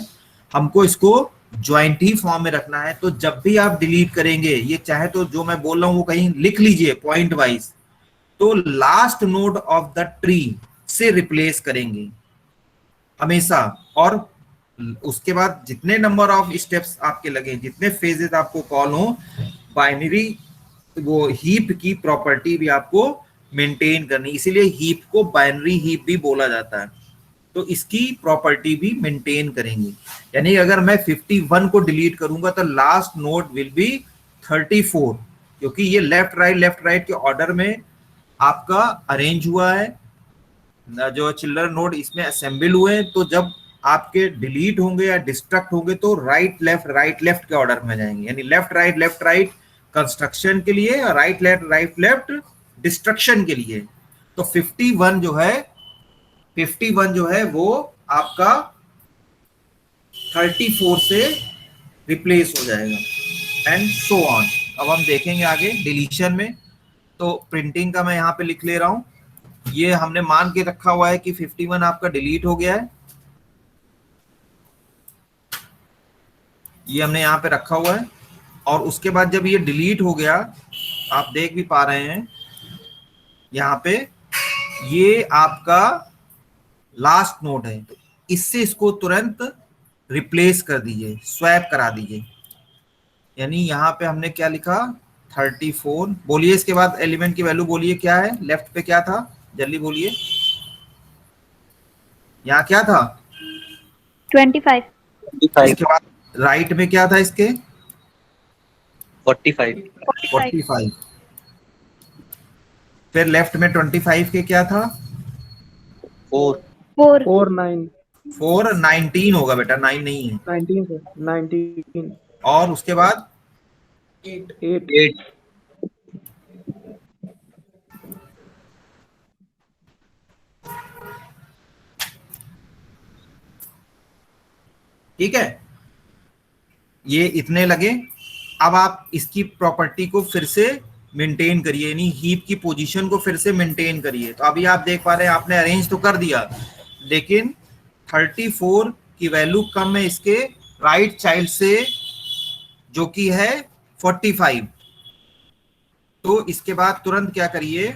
हमको इसको ज्वाइंट ही फॉर्म में रखना है। तो जब भी आप डिलीट करेंगे, ये चाहे तो जो मैं बोल रहा हूं वो कहीं लिख लीजिए पॉइंट वाइज, तो last node of the tree से रिप्लेस करेंगे हमेशा। और उसके बाद जितने नंबर ऑफ स्टेप्स आपके लगे, जितने फेजेस आपको कॉल हो, बाइनरी वो हीप की प्रॉपर्टी भी आपको मेंटेन करनी, इसीलिए हीप को बाइनरी हीप भी बोला जाता है। तो इसकी प्रॉपर्टी भी मेंटेन करेंगे। यानी अगर मैं 51 को डिलीट करूंगा तो लास्ट नोड विल बी 34, क्योंकि ये लेफ्ट राइट के ऑर्डर में आपका अरेंज हुआ है, जो चिल्ड्रन नोड इसमें असेंबल हुए हैं। तो जब आपके डिलीट होंगे या डिस्ट्रक्ट होंगे तो राइट लेफ्ट के ऑर्डर में जाएंगे, यानी लेफ्ट राइट कंस्ट्रक्शन के लिए, और राइट लेफ्ट डिस्ट्रक्शन के लिए। तो 51 जो है वो आपका 34 से रिप्लेस हो जाएगा, एंड सो ऑन। अब हम देखेंगे आगे डिलीशन में। तो प्रिंटिंग का मैं यहाँ पे लिख ले रहा हूं, ये हमने मान के रखा हुआ है कि 51 आपका डिलीट हो गया है, ये हमने यहाँ पे रखा हुआ है। और उसके बाद जब ये डिलीट हो गया, आप देख भी पा रहे हैं यहाँ पे, ये आपका लास्ट नोड है, तो इससे इसको तुरंत रिप्लेस कर दीजिए, स्वैप करा दीजिए। यानी यहाँ पे हमने क्या लिखा, 34। बोलिए इसके बाद एलिमेंट की वैल्यू बोलिए क्या है, लेफ्ट पे क्या था, जल्दी बोलिए। यहाँ क्या था, 25। इसके बाद राइट में क्या था इसके, 45। फिर लेफ्ट में 25 के क्या था, 4। 19 होगा बेटा, 9 नहीं है, 19 और उसके बाद 8 ठीक है, ये इतने लगे। अब आप इसकी प्रॉपर्टी को फिर से मेंटेन करिए, यानी हीप की पोजीशन को फिर से मेंटेन करिए। तो अभी आप देख पा रहे हैं आपने अरेंज तो कर दिया, लेकिन 34 की वैल्यू कम है इसके राइट चाइल्ड से, जो कि है 45। तो इसके बाद तुरंत क्या करिए,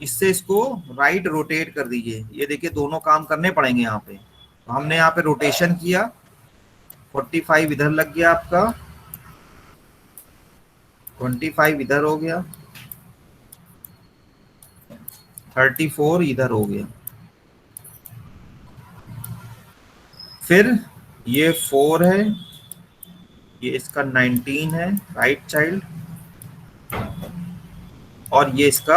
इससे इसको राइट रोटेट कर दीजिए। ये देखिए दोनों काम करने पड़ेंगे यहाँ पे। तो हमने यहाँ पे रोटेशन किया, 45 इधर लग गया आपका, 25 इधर हो गया, 34 इधर हो गया, फिर ये 4 है, ये इसका 19 है राइट चाइल्ड, और ये इसका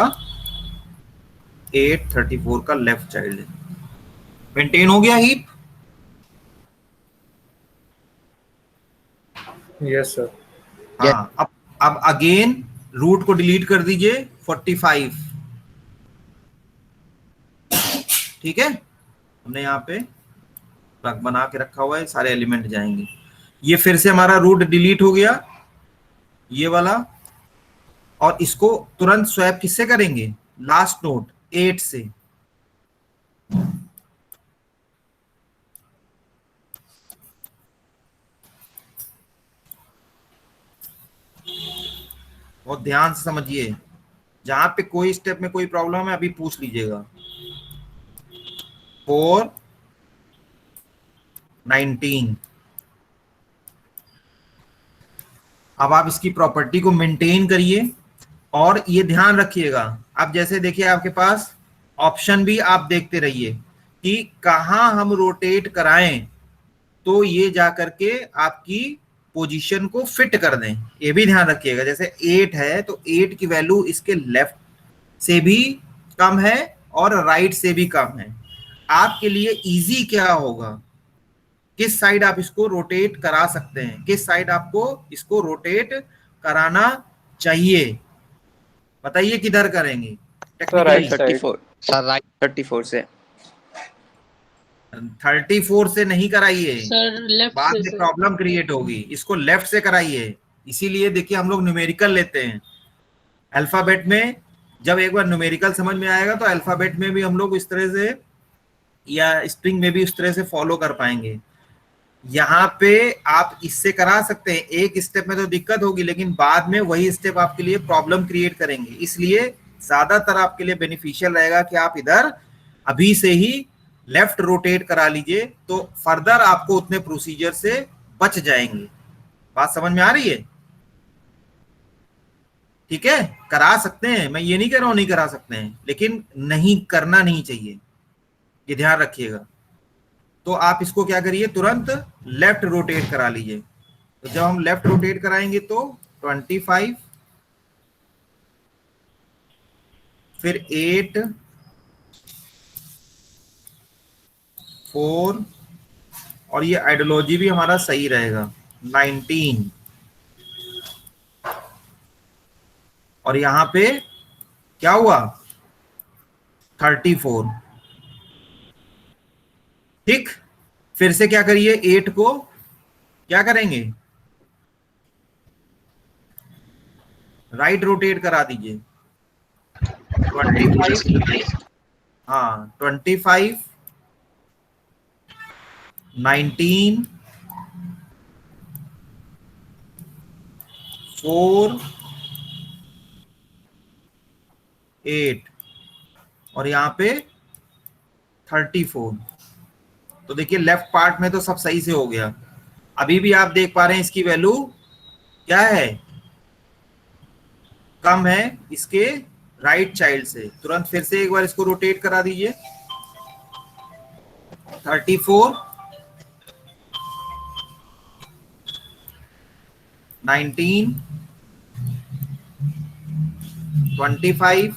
8 34 का लेफ्ट चाइल्ड है। मेंटेन हो गया हीप? Yes sir. हाँ, अब अगेन रूट को डिलीट कर दीजिए 45। ठीक है, हमने यहाँ पे रख बना के रखा हुआ है, सारे एलिमेंट जाएंगे। ये फिर से हमारा रूट डिलीट हो गया ये वाला, और इसको तुरंत स्वैप किससे करेंगे? लास्ट नोड 8 से। बहुत ध्यान से समझिए, जहां पे कोई स्टेप में कोई प्रॉब्लम है अभी पूछ लीजिएगा। 4 19। अब आप इसकी प्रॉपर्टी को मेंटेन करिए और ये ध्यान रखिएगा। अब जैसे देखिए आपके पास ऑप्शन भी आप देखते रहिए कि कहां हम रोटेट कराएं तो ये जाकर के आपकी पोजीशन को फिट कर दें। ये भी ध्यान रखिएगा, जैसे 8 है तो 8 की वैल्यू इसके लेफ्ट से भी कम है और राइट से भी कम है। आपके लिए इजी क्या होगा, किस साइड आप इसको रोटेट करा सकते हैं, किस साइड आपको इसको रोटेट कराना चाहिए, बताइए किधर करेंगे? राइट 34 सर, राइट 34 से। 34 से नहीं कराइए, सर लेफ्ट बाद से में सर। प्रॉब्लम क्रिएट होगी। इसको लेफ्ट से कराइए। इसीलिए देखिए हम लोग न्यूमेरिकल लेते हैं अल्फाबेट में। जब एक बार न्यूमेरिकल समझ में आएगा तो अल्फाबेट में भी हम लोग इस तरह से या स्ट्रिंग में भी उस तरह से फॉलो कर पाएंगे। यहाँ पे आप इससे करा सकते हैं, एक स्टेप में तो दिक्कत होगी लेकिन बाद में वही स्टेप आपके लिए प्रॉब्लम क्रिएट करेंगे। इसलिए ज्यादातर आपके लिए बेनिफिशियल रहेगा कि आप इधर अभी से ही लेफ्ट रोटेट करा लीजिए, तो फर्दर आपको उतने प्रोसीजर से बच जाएंगे। बात समझ में आ रही है? ठीक है, करा सकते हैं, मैं ये नहीं कह रहा हूं नहीं करा सकते हैं, लेकिन नहीं करना नहीं चाहिए, ये ध्यान रखिएगा। तो आप इसको क्या करिए, तुरंत लेफ्ट रोटेट करा लीजिए। तो जब हम लेफ्ट रोटेट कराएंगे तो 25 फिर 8 4 और ये आइडियोलॉजी भी हमारा सही रहेगा 19 और यहां पे क्या हुआ 34। ठीक, फिर से क्या करिए 8 को क्या करेंगे, राइट रोटेट करा दीजिए 25। हाँ 25 19 4 8 और यहाँ पे 34। तो देखिए लेफ्ट पार्ट में तो सब सही से हो गया। अभी भी आप देख पा रहे हैं इसकी वैल्यू क्या है, कम है इसके राइट चाइल्ड से। तुरंत फिर से एक बार इसको रोटेट करा दीजिए 34 19 25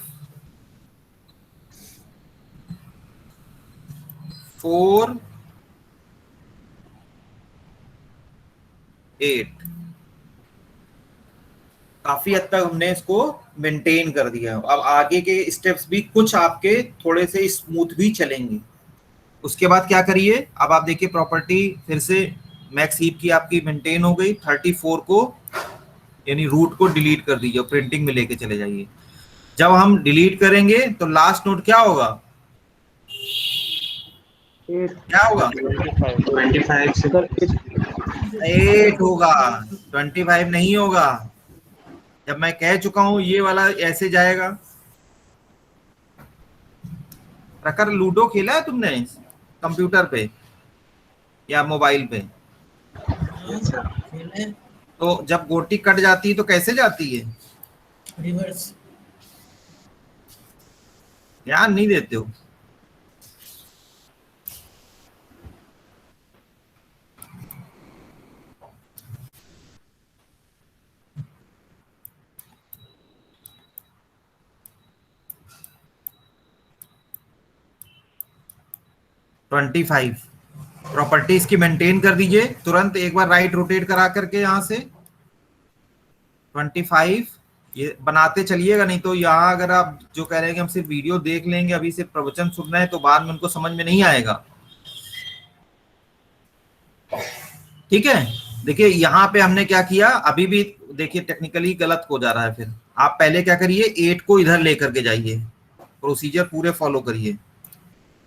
4 8। काफी हद तक हमने इसको मेंटेन कर दिया। अब आगे के स्टेप्स भी कुछ आपके थोड़े से स्मूथ भी चलेंगे। उसके बाद क्या करिए, अब आप देखिए प्रॉपर्टी फिर से मैक्स हीप की आपकी मेंटेन हो गई। 34 को यानी रूट को डिलीट कर दीजिए, प्रिंटिंग में लेके चले जाइए। जब हम डिलीट करेंगे तो लास्ट नोट क्या होगा, क्या होगा 25 से 8 होगा, 25 नहीं होगा। जब मैं कह चुका हूं ये वाला ऐसे जाएगा। प्रकार लूडो खेला है तुमने कंप्यूटर पे या मोबाइल पे? तो जब गोटी कट जाती है तो कैसे जाती है? रिवर्स। ध्यान नहीं देते हो। ट्वेंटी फाइव प्रॉपर्टीज की मेंटेन कर दीजिए तुरंत एक बार, राइट रोटेट करा करके यहां से 25 ये बनाते चलिएगा, नहीं तो यहाँ अगर आप जो कह रहे हैं कि हम सिर्फ वीडियो देख लेंगे, अभी से प्रवचन सुनना है, तो बाद में उनको समझ में नहीं आएगा। ठीक है, देखिए यहाँ पे हमने क्या किया, अभी भी देखिए टेक्निकली गलत हो जा रहा है। फिर आप पहले क्या करिए, 8 को इधर लेकर के जाइए, प्रोसीजर पूरे फॉलो करिए।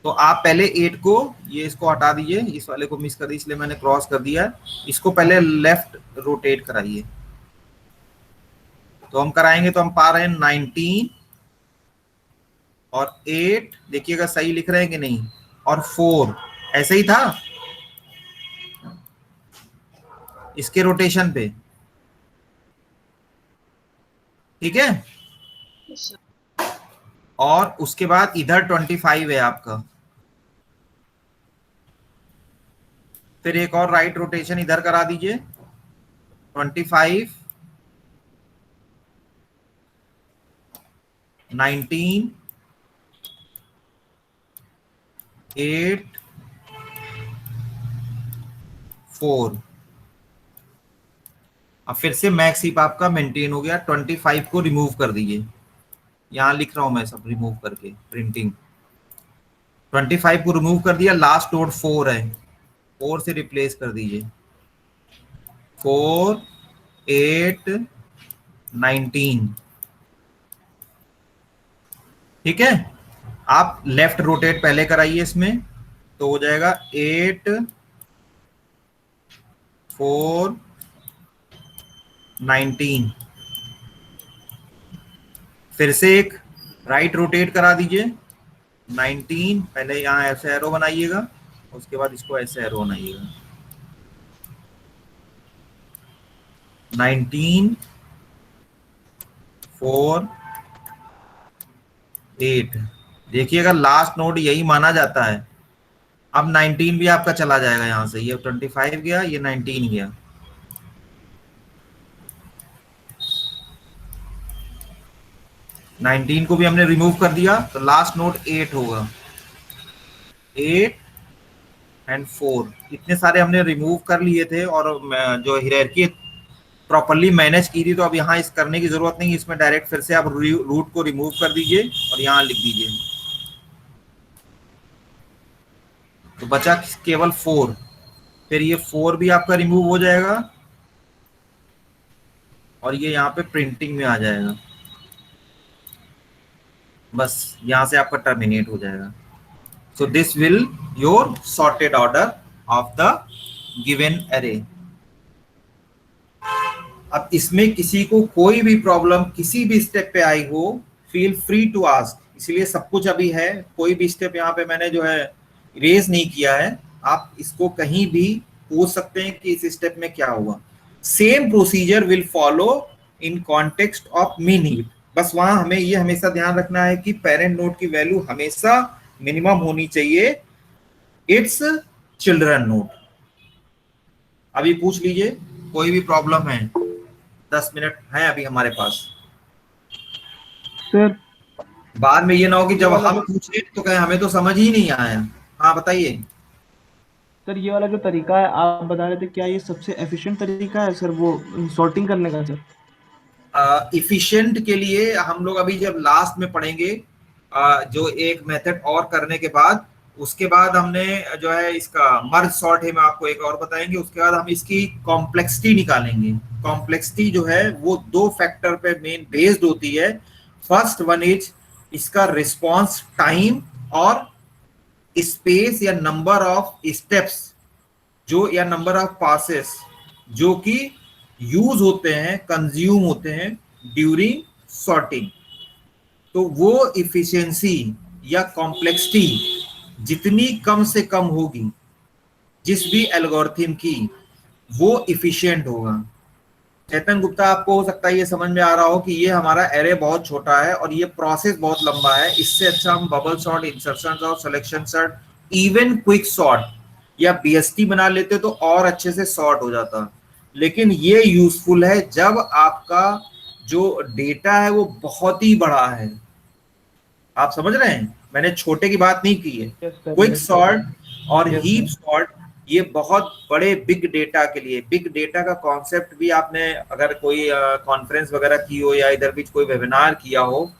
तो आप पहले 8 को, ये इसको हटा दीजिए, इस वाले को मिस कर दी इसलिए मैंने क्रॉस कर दिया, इसको पहले लेफ्ट रोटेट कराइए। तो हम कराएंगे तो हम पा रहे हैं 19 और 8, देखिएगा सही लिख रहे हैं कि नहीं, और 4 ऐसे ही था इसके रोटेशन पे। ठीक है, और उसके बाद इधर 25 है आपका, फिर एक और राइट रोटेशन इधर करा दीजिए, 25 19 8 4। अब फिर से मैक्स हीप आपका मेंटेन हो गया। 25 को रिमूव कर दीजिए, यहां लिख रहा हूं मैं सब रिमूव करके, प्रिंटिंग। 25 को रिमूव कर दिया, लास्ट नोड 4 है, 4 से रिप्लेस कर दीजिए, 4 8 19। ठीक है, आप लेफ्ट रोटेट पहले कराइए इसमें, तो हो जाएगा 8 4 19। फिर से एक राइट रोटेट करा दीजिए, 19, पहले यहाँ ऐसे एरो बनाइएगा, उसके बाद इसको ऐसे एरो बनाइएगा, 19 4 8। देखिएगा लास्ट नोड यही माना जाता है। अब 19 भी आपका चला जाएगा यहां से, ये 25 गया, ये 19 गया। नाइनटीन को भी हमने रिमूव कर दिया, तो लास्ट नोड 8 होगा, 8 एंड 4। इतने सारे हमने रिमूव कर लिए थे और जो हायरार्की प्रॉपर्ली मैनेज की थी, तो अब यहाँ इस करने की जरूरत नहीं, इसमें डायरेक्ट फिर से आप रूट को रिमूव कर दीजिए और यहाँ लिख दीजिए, तो बचा केवल 4। फिर ये 4 भी आपका रिमूव हो जाएगा और ये यहाँ पे प्रिंटिंग में आ जाएगा, बस यहाँ से आपका टर्मिनेट हो जाएगा। So this will your sorted order of the given array. अब इसमें किसी को कोई भी प्रॉब्लम किसी भी स्टेप पे आई हो, फील फ्री टू आस्क। इसलिए सब कुछ अभी है, कोई भी स्टेप यहाँ पे मैंने जो है इरेज नहीं किया है, आप इसको कहीं भी पूछ सकते हैं कि इस स्टेप में क्या हुआ। Same procedure will follow in context of mean heap. बस वहां हमें ये हमेशा ध्यान रखना है कि पेरेंट नोड की वैल्यू हमेशा मिनिमम होनी चाहिए इट्स चिल्ड्रन नोड। अभी पूछ लीजिए, कोई भी प्रॉब्लम है, 10 मिनट है अभी हमारे पास। सर बाद में ये ना हो कि जब हम पूछे तो कहें हमें तो समझ ही नहीं आया। हाँ बताइए सर, ये वाला जो तरीका है आप बता रहे थे, क्या ये सबसे एफिशिएंट तरीका है सर वो सॉर्टिंग करने का? सर इफिशिएंट के लिए हम लोग अभी जब लास्ट में पढ़ेंगे जो एक मेथड और करने के बाद, उसके बाद हमने जो है इसका मर्ज सॉर्ट है, मैं आपको एक और बताएंगे। उसके बाद हम इसकी कॉम्प्लेक्सिटी निकालेंगे। कॉम्प्लेक्सिटी जो है वो 2 फैक्टर पे मेन बेस्ड होती है। फर्स्ट वन इज इसका रिस्पॉन्स टाइम और स्पेस या नंबर ऑफ स्टेप्स जो, या नंबर ऑफ पासेस जो कि यूज होते हैं, कंज्यूम होते हैं ड्यूरिंग सॉर्टिंग। तो वो इफिशिएंसी या कॉम्प्लेक्सिटी जितनी कम से कम होगी जिस भी एल्गोरिथम की, वो इफिशिएंट होगा। चेतन गुप्ता, आपको हो सकता है ये समझ में आ रहा हो कि ये हमारा एरे बहुत छोटा है और ये प्रोसेस बहुत लंबा है। इससे अच्छा हम bubble sort, insertion sort, selection sort, even quick sort या बीएसटी बना लेते तो और अच्छे से सॉर्ट हो जाता। लेकिन ये यूजफुल है जब आपका जो डेटा है वो बहुत ही बड़ा है। आप समझ रहे हैं, मैंने छोटे की बात नहीं की है। क्विक सॉर्ट और हीप सॉर्ट ये बहुत बड़े बिग डेटा के लिए। बिग डेटा का कॉन्सेप्ट भी आपने अगर कोई कॉन्फ्रेंस वगैरह की हो या इधर भी कोई वेबिनार किया हो,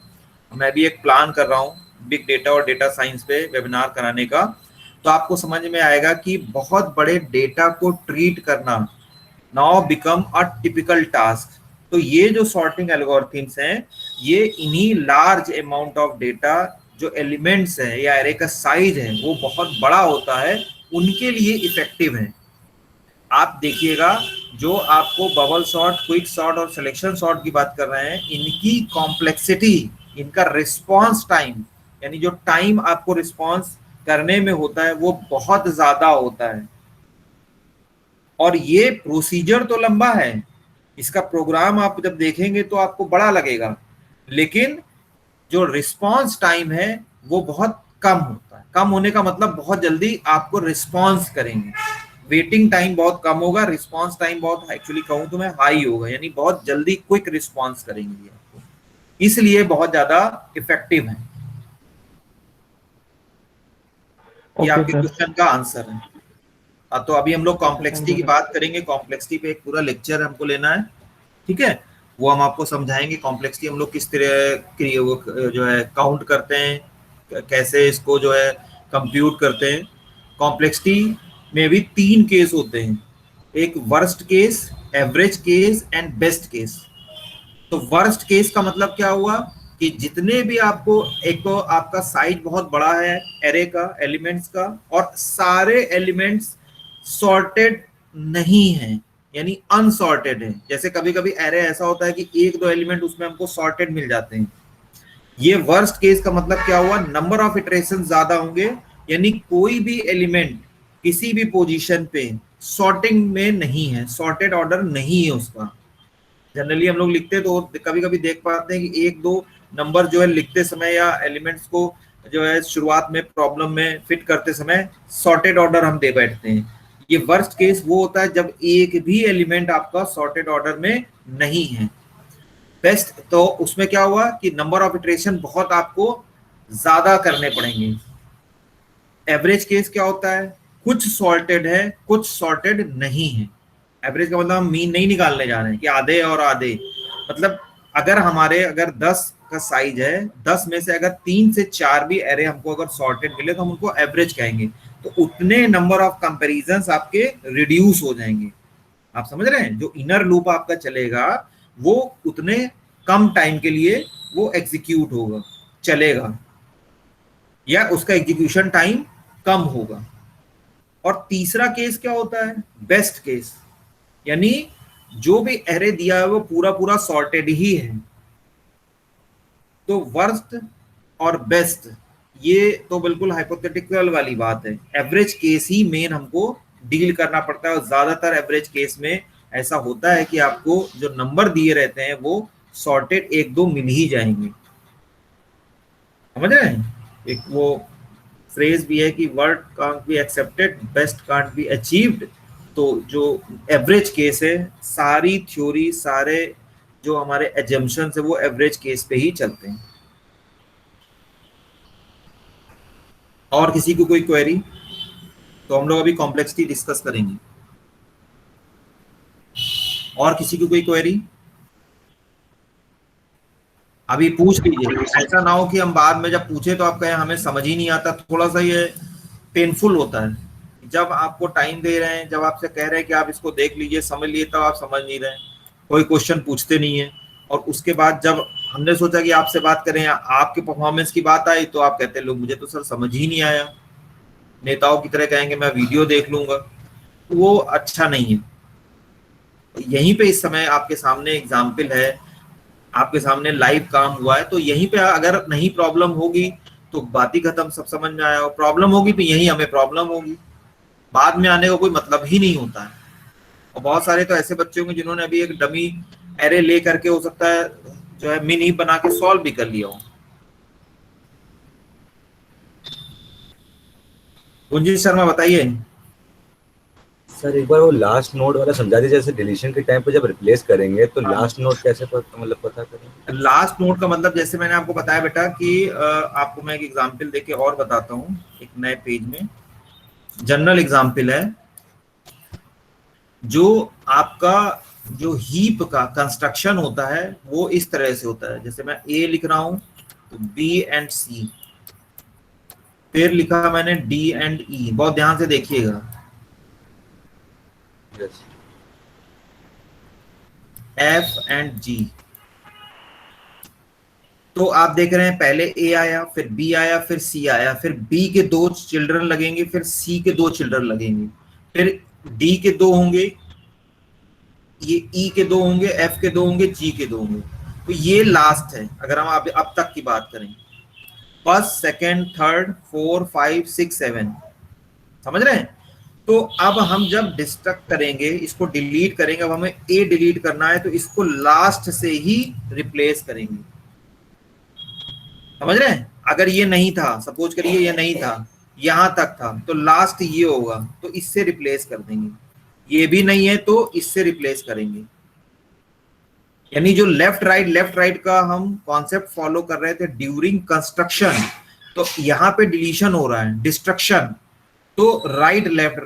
मैं भी एक प्लान कर रहा हूँ बिग डेटा और डेटा साइंस पे वेबिनार कराने का, तो आपको समझ में आएगा कि बहुत बड़े डेटा को ट्रीट करना now become a typical task. तो ये जो सॉर्टिंग एल्गोरिथम्स हैं ये इन्हीं लार्ज अमाउंट ऑफ डेटा जो एलिमेंट्स है या एरे का साइज है वो बहुत बड़ा होता है, उनके लिए इफेक्टिव है। आप देखिएगा जो आपको बबल सॉर्ट, क्विक सॉर्ट और सिलेक्शन सॉर्ट की बात कर रहे हैं, इनकी कॉम्प्लेक्सिटी, इनका रिस्पॉन्स टाइम, यानी जो टाइम आपको रिस्पॉन्स करने में होता है वो बहुत ज्यादा होता है। और ये प्रोसीजर तो लंबा है, इसका प्रोग्राम आप जब देखेंगे तो आपको बड़ा लगेगा, लेकिन जो रिस्पॉन्स टाइम है वो बहुत कम होता है। कम होने का मतलब बहुत जल्दी आपको रिस्पॉन्स करेंगे, वेटिंग टाइम बहुत कम होगा, रिस्पॉन्स टाइम बहुत, एक्चुअली कहूं तो मैं हाई होगा, यानी बहुत जल्दी क्विक रिस्पॉन्स करेंगे आपको, इसलिए बहुत ज्यादा इफेक्टिव है। ये आपके क्वेश्चन का आंसर है। तो अभी हम लोग कॉम्प्लेक्सिटी की बात करेंगे। कॉम्प्लेक्सिटी पे एक पूरा लेक्चर हमको लेना है, ठीक है, वो हम आपको समझाएंगे। कॉम्प्लेक्सिटी हम लोग किस तरह जो है काउंट करते हैं, कैसे इसको जो है कंप्यूट करते हैं। कॉम्प्लेक्सिटी में भी 3 केस होते हैं, एक worst case, average case and best case. तो वर्स्ट केस का मतलब क्या हुआ कि जितने भी आपको, एक तो आपका साइज बहुत बड़ा है एरे का, एलिमेंट्स का, और सारे एलिमेंट्स सॉर्टेड नहीं है, यानी अनसॉर्टेड है। जैसे कभी कभी एरे ऐसा होता है कि 1-2 एलिमेंट उसमें हमको सॉर्टेड मिल जाते हैं। ये वर्स्ट केस का मतलब क्या हुआ, नंबर ऑफ इटरेशन ज्यादा होंगे, यानी कोई भी एलिमेंट किसी भी पोजीशन पे सॉर्टिंग में नहीं है, सॉर्टेड ऑर्डर नहीं है उसका। जनरली हम लोग लिखते तो कभी कभी देख पाते हैं कि 1-2 नंबर जो है लिखते समय या एलिमेंट्स को जो है शुरुआत में प्रॉब्लम में फिट करते समय सॉर्टेड ऑर्डर हम दे बैठते हैं। ये वर्स्ट केस वो होता है जब एक भी एलिमेंट आपका सॉर्टेड ऑर्डर में नहीं है। बेस्ट, तो उसमें क्या हुआ कि नंबर ऑफ इटरेशन बहुत आपको ज्यादा करने पड़ेंगे। एवरेज केस क्या होता है, कुछ सॉर्टेड है कुछ सॉर्टेड नहीं है। एवरेज का मतलब हम मीन नहीं निकालने जा रहे हैं कि आधे और आधे, मतलब अगर 10 का साइज है, 10 में से अगर 3 से 4 भी एरे हमको अगर सॉर्टेड मिले तो हम उनको एवरेज कहेंगे। तो उतने नंबर ऑफ कंपैरिजंस आपके रिड्यूस हो जाएंगे। आप समझ रहे हैं, जो इनर लूप आपका चलेगा वो उतने कम टाइम के लिए वो एग्जीक्यूट होगा, चलेगा, या उसका एग्जीक्यूशन टाइम कम होगा। और तीसरा केस क्या होता है, बेस्ट केस, यानी जो भी एरे दिया है वो पूरा पूरा सॉर्टेड ही है। तो वर्स्ट और बेस्ट ये तो बिल्कुल हाइपोथेटिकल वाली बात है। एवरेज केस ही मेन हमको डील करना पड़ता है, और ज्यादातर एवरेज केस में ऐसा होता है कि आपको जो नंबर दिए रहते हैं वो सॉर्टेड 1-2 मिल ही जाएंगे। समझ रहे हैं, एक वो फ्रेज भी है कि word can't be accepted, best can't be achieved. तो जो एवरेज केस है, सारी थ्योरी, सारे जो हमारे एजम्पशंस है वो एवरेज केस पे ही चलते हैं। और किसी को कोई क्वेरी, तो हम लोग अभी कॉम्प्लेक्सिटी डिस्कस करेंगे। और किसी को कोई क्वेरी अभी पूछ लीजिए, ऐसा ना हो कि हम बाद में जब पूछे तो आप कहें हमें समझ ही नहीं आता। थोड़ा सा ये पेनफुल होता है जब आपको टाइम दे रहे हैं, जब आपसे कह रहे हैं कि आप इसको देख लीजिए, समझ लिए, तब आप समझ नहीं रहे, कोई क्वेश्चन पूछते नहीं है। और उसके बाद जब हमने सोचा कि आपसे बात करें, आपके परफॉर्मेंस की बात आई तो आप कहते हैं लोग मुझे तो सर समझ ही नहीं आया, नेताओं की तरह कहेंगे मैं वीडियो देख लूंगा, तो वो अच्छा नहीं है। यहीं पे इस समय आपके सामने एग्जाम्पल है, आपके सामने लाइव काम हुआ है, तो यहीं पे अगर नहीं प्रॉब्लम होगी तो बात ही खत्म, सब समझ में आया। प्रॉब्लम होगी तो यहीं हमें प्रॉब्लम होगी, बाद में आने का कोई मतलब ही नहीं होता है। और बहुत सारे तो ऐसे बच्चे होंगे जिन्होंने अभी एक डमी एरे ले करके हो सकता है जो है मिनी बना के सॉल्व भी कर लिया हो। गुंजी शर्मा बताइए। सर एक बार वो लास्ट नोड वाला समझा दीजिए, जैसे डिलीशन के टाइम पे जब रिप्लेस करेंगे तो लास्ट नोड कैसे पता करें? लास्ट नोड का मतलब जैसे मैंने आपको बताया बेटा कि आपको मैं एक एग्जांपल देके और बताता हूँ एक नए पेज में। जनरल एग्जांपल है, जो आपका जो हीप का कंस्ट्रक्शन होता है वो इस तरह से होता है। जैसे मैं ए लिख रहा हूं तो बी एंड सी, फिर लिखा मैंने डी एंड ई, बहुत ध्यान से देखिएगा। एफ एंड जी, तो आप देख रहे हैं पहले ए आया, फिर बी आया, फिर सी आया, फिर बी के 2 चिल्ड्रन लगेंगे, फिर सी के 2 चिल्ड्रन लगेंगे, फिर डी के 2 होंगे, ये ई के 2 होंगे, एफ के 2 होंगे, जी के 2 होंगे। तो ये लास्ट है अगर हम अब तक की बात करें। फर्स्ट, सेकेंड, थर्ड, 4, 5, 6, 7, समझ रहे हैं? तो अब हम जब डिस्ट्रक्ट करेंगे, इसको डिलीट करेंगे, अब हमें ए डिलीट करना है तो इसको लास्ट से ही रिप्लेस करेंगे, समझ रहे हैं? अगर ये नहीं था, सपोज करिए ये नहीं था, यहां तक था, तो लास्ट ये होगा तो इससे रिप्लेस कर देंगे। ये भी नहीं है तो इससे रिप्लेस करेंगे। यानी जो लेफ्ट राइट का हम कॉन्सेप्ट फॉलो कर रहे थे ड्यूरिंग कंस्ट्रक्शन, तो यहाँ पे डिलीशन हो रहा है, डिस्ट्रक्शन, तो राइट लेफ्ट,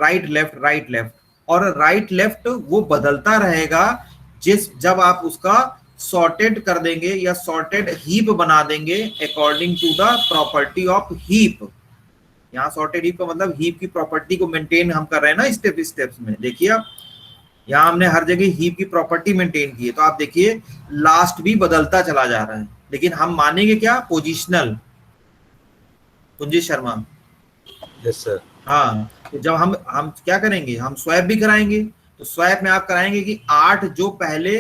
और राइट लेफ्ट वो बदलता रहेगा जब आप उसका सॉर्टेड कर देंगे या सॉर्टेड हीप बना देंगे according to the property of heap. यहाँ सॉर्टेड हीप का मतलब हीप की प्रॉपर्टी को मेंटेन हम कर रहे हैं ना स्टेप्स में। देखिए आप यहाँ हमने हर जगह हीप की प्रॉपर्टी मेंटेन की है, तो आप देखिए लास्ट भी बदलता चला जा रहा है, लेकिन हम मानेंगे क्या? पोजिशनल। कुंजी शर्मा। Yes sir. हाँ, तो जब हम क्या करेंगे, हम स्वैप भी कराएंगे, तो स्वैप में आप कराएंगे कि 8 जो पहले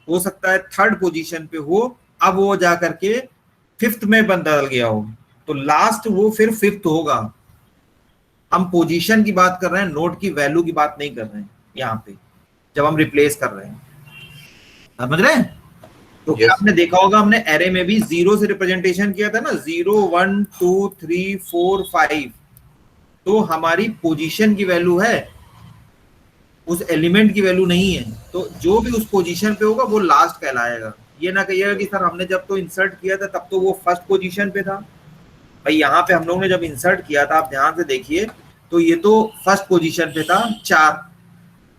हो सकता है 3rd पोजीशन पे हो, अब वो जा करके 5th में बदल गया हो, तो लास्ट वो फिर 5th होगा। हम पोजीशन की बात कर रहे हैं, नोड की वैल्यू की बात नहीं कर रहे हैं यहाँ पे जब हम रिप्लेस कर रहे हैं, समझ रहे हैं? तो क्या आपने देखा होगा हमने एरे में भी 0 से रिप्रेजेंटेशन किया था ना, 0, 1, 2, 3, 4, 5, तो हमारी पोजीशन की वैल्यू है, उस एलिमेंट की वैल्यू नहीं है। तो जो भी उस पोजीशन पे होगा वो लास्ट कहलाएगा। ये ना कहिएगा कि सर हमने जब तो इंसर्ट किया था तब तो वो फर्स्ट पोजीशन पे था। भाई यहाँ पे हम लोग ने जब इंसर्ट किया था, आप ध्यान से देखिए, तो ये तो फर्स्ट पोजीशन पे था 4,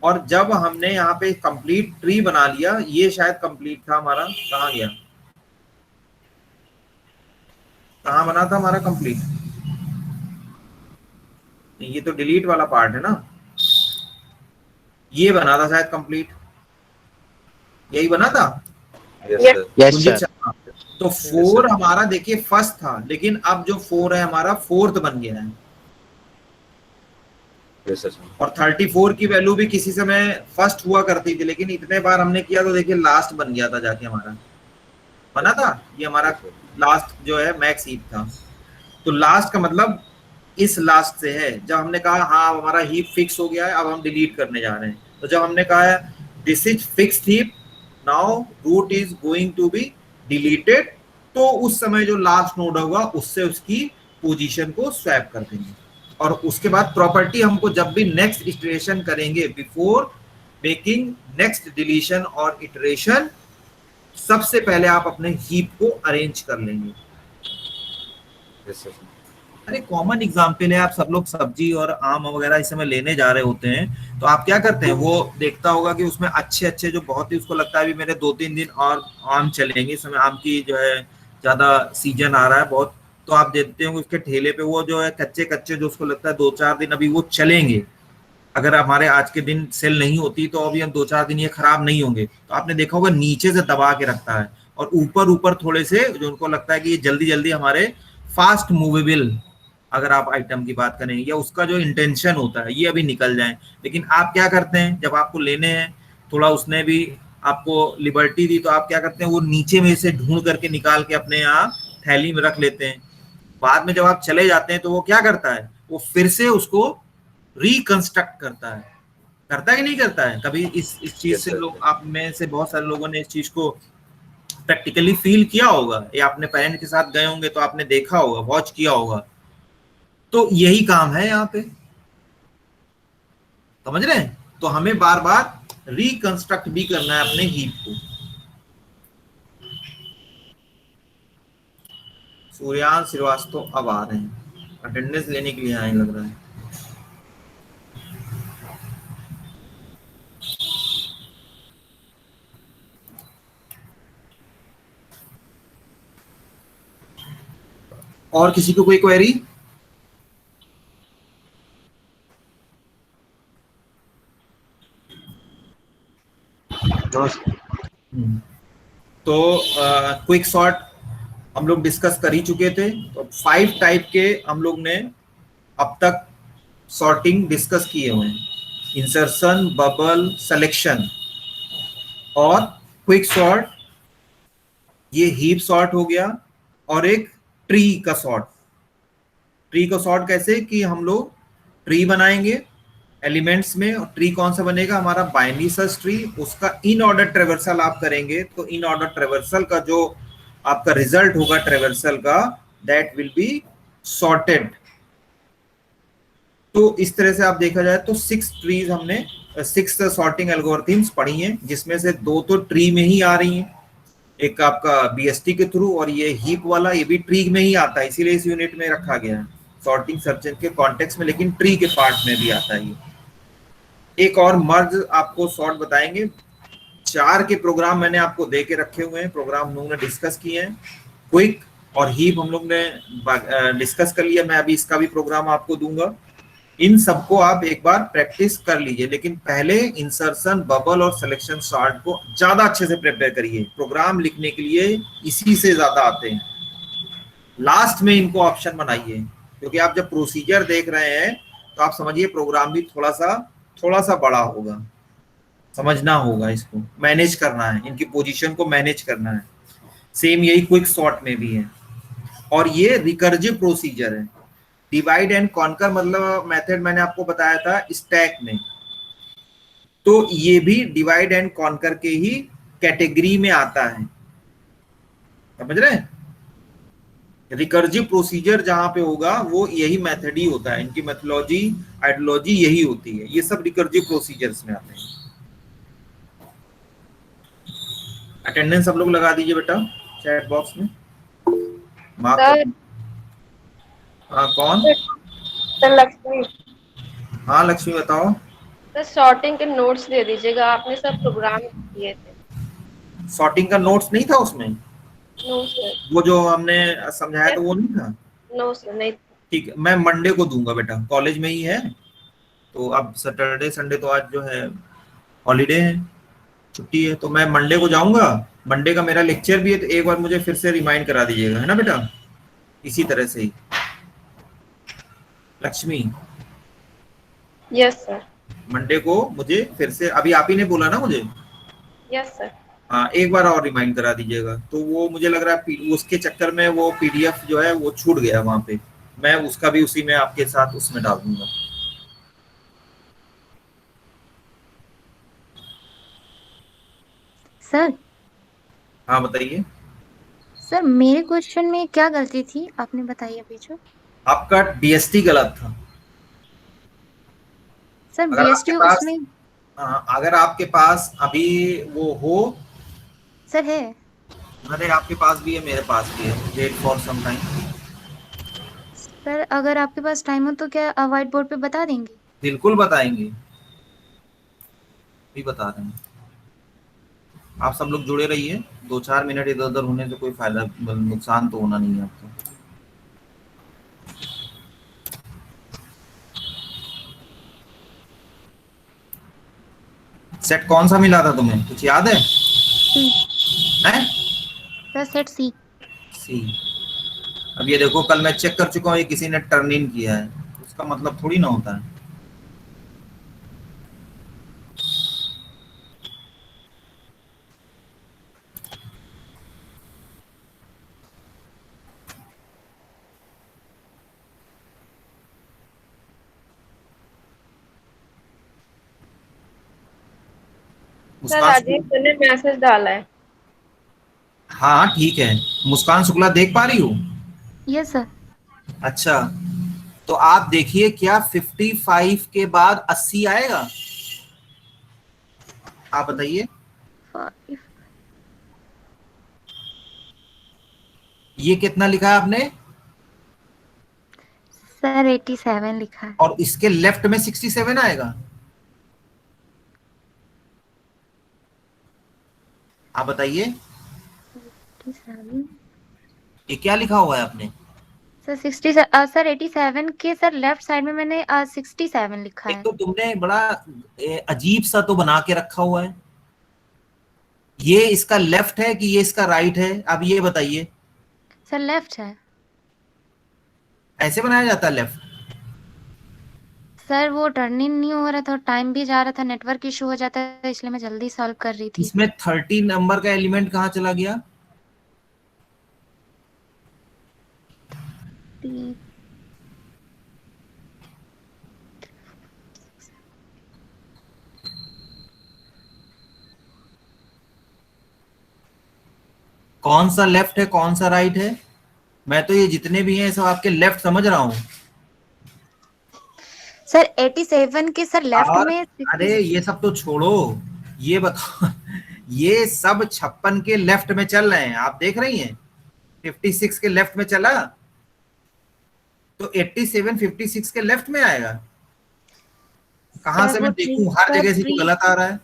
और जब हमने यहाँ पे कंप्लीट ट्री बना लिया, ये शायद कंप्लीट था हमारा, कहाँ गया, कहाँ बना था हमारा कंप्लीट? ये तो डिलीट वाला पार्ट है ना, ये बना था शायद कंप्लीट, यही बना था। Yes sir. तो 4 हमारा देखिए फर्स्ट था, लेकिन अब जो 4 है हमारा 4th बन गया है। और 34 की वैल्यू भी किसी समय फर्स्ट हुआ करती थी, लेकिन इतने बार हमने किया तो देखिए लास्ट बन गया था, जाके हमारा बना था, ये हमारा लास्ट जो है मैक्स हीप था। तो लास्ट का मतलब इस लास्ट से है। जब हमने कहा हाँ हमारा हीप फिक्स हो गया है, अब हम डिलीट करने जा रहे हैं, तो जब हमने कहा है this is fixed heap, now root is going to be deleted, तो उस समय जो लास्ट नोड होगा उससे उसकी पोजीशन को स्वैप कर देंगे। और उसके बाद प्रॉपर्टी हमको जब भी नेक्स्ट इटरेशन करेंगे, बिफोर मेकिंग नेक्स्ट डिलीशन और इटरेशन, सबसे पहले आप अपने हीप को अरेंज कर लेंगे। अरे कॉमन एग्जाम्पल है, आप सब लोग सब्जी और आम वगैरह इस समय लेने जा रहे होते हैं, तो आप क्या करते हैं, वो देखता होगा कि उसमें अच्छे अच्छे जो बहुत ही उसको लगता है अभी मेरे 2-3 दिन और आम चलेंगे, इस समय आम की जो है ज्यादा सीजन आ रहा है बहुत, तो आप देखते हो उसके ठेले पे वो जो है कच्चे कच्चे जो उसको लगता है 2-4 दिन अभी वो चलेंगे, अगर हमारे आज के दिन सेल नहीं होती तो अभी हम 2-4 दिन ये खराब नहीं होंगे, तो आपने देखा होगा नीचे से दबा के रखता है, और ऊपर थोड़े से जो उनको लगता है कि ये जल्दी जल्दी हमारे फास्ट मूवेबल अगर आप आइटम की बात करें, या उसका जो इंटेंशन होता है ये अभी निकल जाए। लेकिन आप क्या करते हैं, जब आपको लेने हैं, थोड़ा उसने भी आपको लिबर्टी दी, तो आप क्या करते हैं, वो नीचे में से ढूंढ करके निकाल के अपने यहाँ थैली में रख लेते हैं। बाद में जब आप चले जाते हैं तो वो क्या करता है, वो फिर से उसको रिकंस्ट्रक्ट करता है, करता है कि नहीं करता है? कभी इस चीज Yes, से sir. लोग, आप में से बहुत सारे लोगों ने इस चीज को प्रैक्टिकली फील किया होगा, या अपने पेरेंट के साथ गए होंगे तो आपने देखा होगा, वॉच किया होगा। तो यही काम है यहाँ पे, समझ रहे हैं? तो हमें बार बार रिकंस्ट्रक्ट भी करना है अपने हीप को। सूर्यांश श्रीवास्तव अब आ रहे हैं, अटेंडेंस लेने के लिए आए लग रहा है। और किसी को कोई क्वेरी? तो क्विक सॉर्ट हम लोग डिस्कस कर ही चुके थे। तो 5 टाइप के हम लोग ने अब तक सॉर्टिंग डिस्कस किए हुए हैं: इंसर्शन, बबल, सिलेक्शन और क्विक सॉर्ट। ये हीप सॉर्ट हो गया। और एक ट्री का सॉर्ट। ट्री का सॉर्ट कैसे कि हम लोग ट्री बनाएंगे एलिमेंट्स में, और ट्री कौन सा बनेगा? हमारा बाइनरी सर्च ट्री। उसका इन ऑर्डर ट्रेवर्सल आप करेंगे तो इन ऑर्डर ट्रेवर्सल का जो आपका रिजल्ट होगा ट्रेवर्सल का, दैट विल बी सॉर्टेड। तो इस तरह से आप देखा जाए तो 6 ट्रीज हमने 6 सॉर्टिंग एल्गोरिथम्स पढ़ी हैं, जिसमें से 2 तो ट्री में ही आ रही हैं, एक आपका बीएसटी के थ्रू, और ये हीप वाला ये भी ट्री में ही आता है, इसीलिए इस यूनिट में रखा गया है सॉर्टिंग सर्च के कॉन्टेक्स्ट में, लेकिन ट्री के पार्ट में भी आता है ये। एक और मर्ज आपको सॉर्ट बताएंगे। 4 के प्रोग्राम मैंने आपको दे के रखे हुए हैं, प्रोग्राम हम लोगों ने डिस्कस किए हैं। क्विक और हीप हम लोग ने डिस्कस कर लिया, मैं अभी इसका भी प्रोग्राम आपको दूंगा। इन सबको आप एक बार प्रैक्टिस कर लीजिए, लेकिन पहले इंसर्शन, बबल और सिलेक्शन सॉर्ट को ज्यादा अच्छे से प्रिपेयर करिए। प्रोग्राम लिखने के लिए इसी से ज्यादा आते हैं, लास्ट में इनको ऑप्शन बनाइए, क्योंकि आप जब प्रोसीजर देख रहे हैं तो आप समझिए प्रोग्राम भी थोड़ा सा बड़ा होगा, समझना होगा, इसको मैनेज करना है, इनकी पोजीशन को मैनेज करना है। सेम यही क्विक सॉर्ट में भी है। और ये रिकर्जिव प्रोसीजर है। डिवाइड एंड कॉन्कर मतलब मेथड मैंने आपको बताया था स्टैक में, तो ये भी डिवाइड एंड कॉन्कर के ही कैटेगरी में आता है, समझ रहे हैं? रिकर्जिव प्रोसीजर जहां पे होगा वो यही मेथड ही होता है, इनकी मेथोलॉजी आइडियोलॉजी यही होती है, ये सब रिकर्जिव प्रोसीजर्स में आते हैं। अटेंडेंस सब लोग लगा दीजिए बेटा चैट बॉक्स में। हाँ कौन? सर लक्ष्मी। हाँ लक्ष्मी बताओ। सर सॉर्टिंग के नोट्स दे दीजिएगा, आपने सब प्रोग्राम किए थे। सॉर्टिंग का नोट्स नहीं था उसमें? No sir. वो जो हमने समझाया था वो नहीं था? नो सर नहीं। ठीक है, मैं मंडे को दूंगा बेटा, कॉलेज में ही है। तो अब सैटरडे संडे तो आज जो है हॉलीडे है, छुट्टी है, तो मैं मंडे को जाऊंगा। मंडे का मेरा लेक्चर भी है, तो एक बार मुझे फिर से रिमाइंड करा दीजिएगा, है ना बेटा? इसी तरह से ही लक्ष्मी। Yes sir. मंडे को मुझे फिर से, अभी आप ही ने बोला ना मुझे? Yes sir. हाँ एक बार और रिमाइंड करा दीजिएगा। तो वो मुझे लग रहा है उसके चक्कर में वो पीडीएफ जो है वो छूट गया वहां पे, मैं उसका भी उसी में आपके साथ उसमें डाल दूंगा। सर। हाँ बताइए। सर मेरे क्वेश्चन में क्या गलती थी, आपने बताइए अभी जो। आपका डीएसटी गलत था सर। अगर बीएसटी आपके पास, उसमें अगर आपके पास अभी वो हो। सर है। अरे आपके पास भी है, मेरे पास भी है, wait for some time. Sir अगर आपके पास टाइम हो तो क्या व्हाइट बोर्ड पे बता देंगे? बिल्कुल बताएंगे, भी बता रहे हैं। आप सब लोग जुड़े रहिए, 2-4 मिनट इधर उधर होने से कोई फायदा नुकसान तो होना नहीं है आपको। सेट कौन सा मिला था तुम्हें, कुछ याद है? सी। हैं? सर सेट सी। सी। अब ये देखो, कल मैं चेक कर चुका हूँ, ये किसी ने टर्न इन किया है, उसका मतलब थोड़ी ना होता है। सर राजेश सर ने मैसेज डाला है। हाँ ठीक है, मुस्कान शुक्ला देख पा रही हो? Yes sir. अच्छा, तो आप देखिए क्या 55 के बाद 80 आएगा? आप बताइए। ये कितना लिखा है आपने? सर 87 लिखा है। और इसके लेफ्ट में 67 आएगा? आप बताइए। 87 ये क्या लिखा हुआ है आपने? सर 60 सर 87 के सर लेफ्ट साइड में मैंने 67 लिखा एक है। तो तुमने बड़ा अजीब सा तो बना के रखा हुआ है। ये इसका लेफ्ट है कि ये इसका राइट है? अब ये बताइए। सर लेफ्ट है। ऐसे बनाया जाता है लेफ्ट? सर वो टर्निंग नहीं हो रहा था, टाइम भी जा रहा था, नेटवर्क इशू हो जाता है, इसलिए मैं जल्दी सॉल्व कर रही थी। इसमें 30 नंबर का एलिमेंट कहाँ चला गया? कौन सा लेफ्ट है कौन सा राइट है? मैं तो ये जितने भी हैं सब आपके लेफ्ट समझ रहा हूँ। सर 87 के सर लेफ्ट में अरे ये सब तो छोड़ो, ये बताओ ये सब 56 के लेफ्ट में चल रहे हैं, आप देख रही हैं? 56 के लेफ्ट में चला तो 87 56 के लेफ्ट में आएगा। कहाँ से मैं देखूं? हर जगह से तो गलत आ रहा है।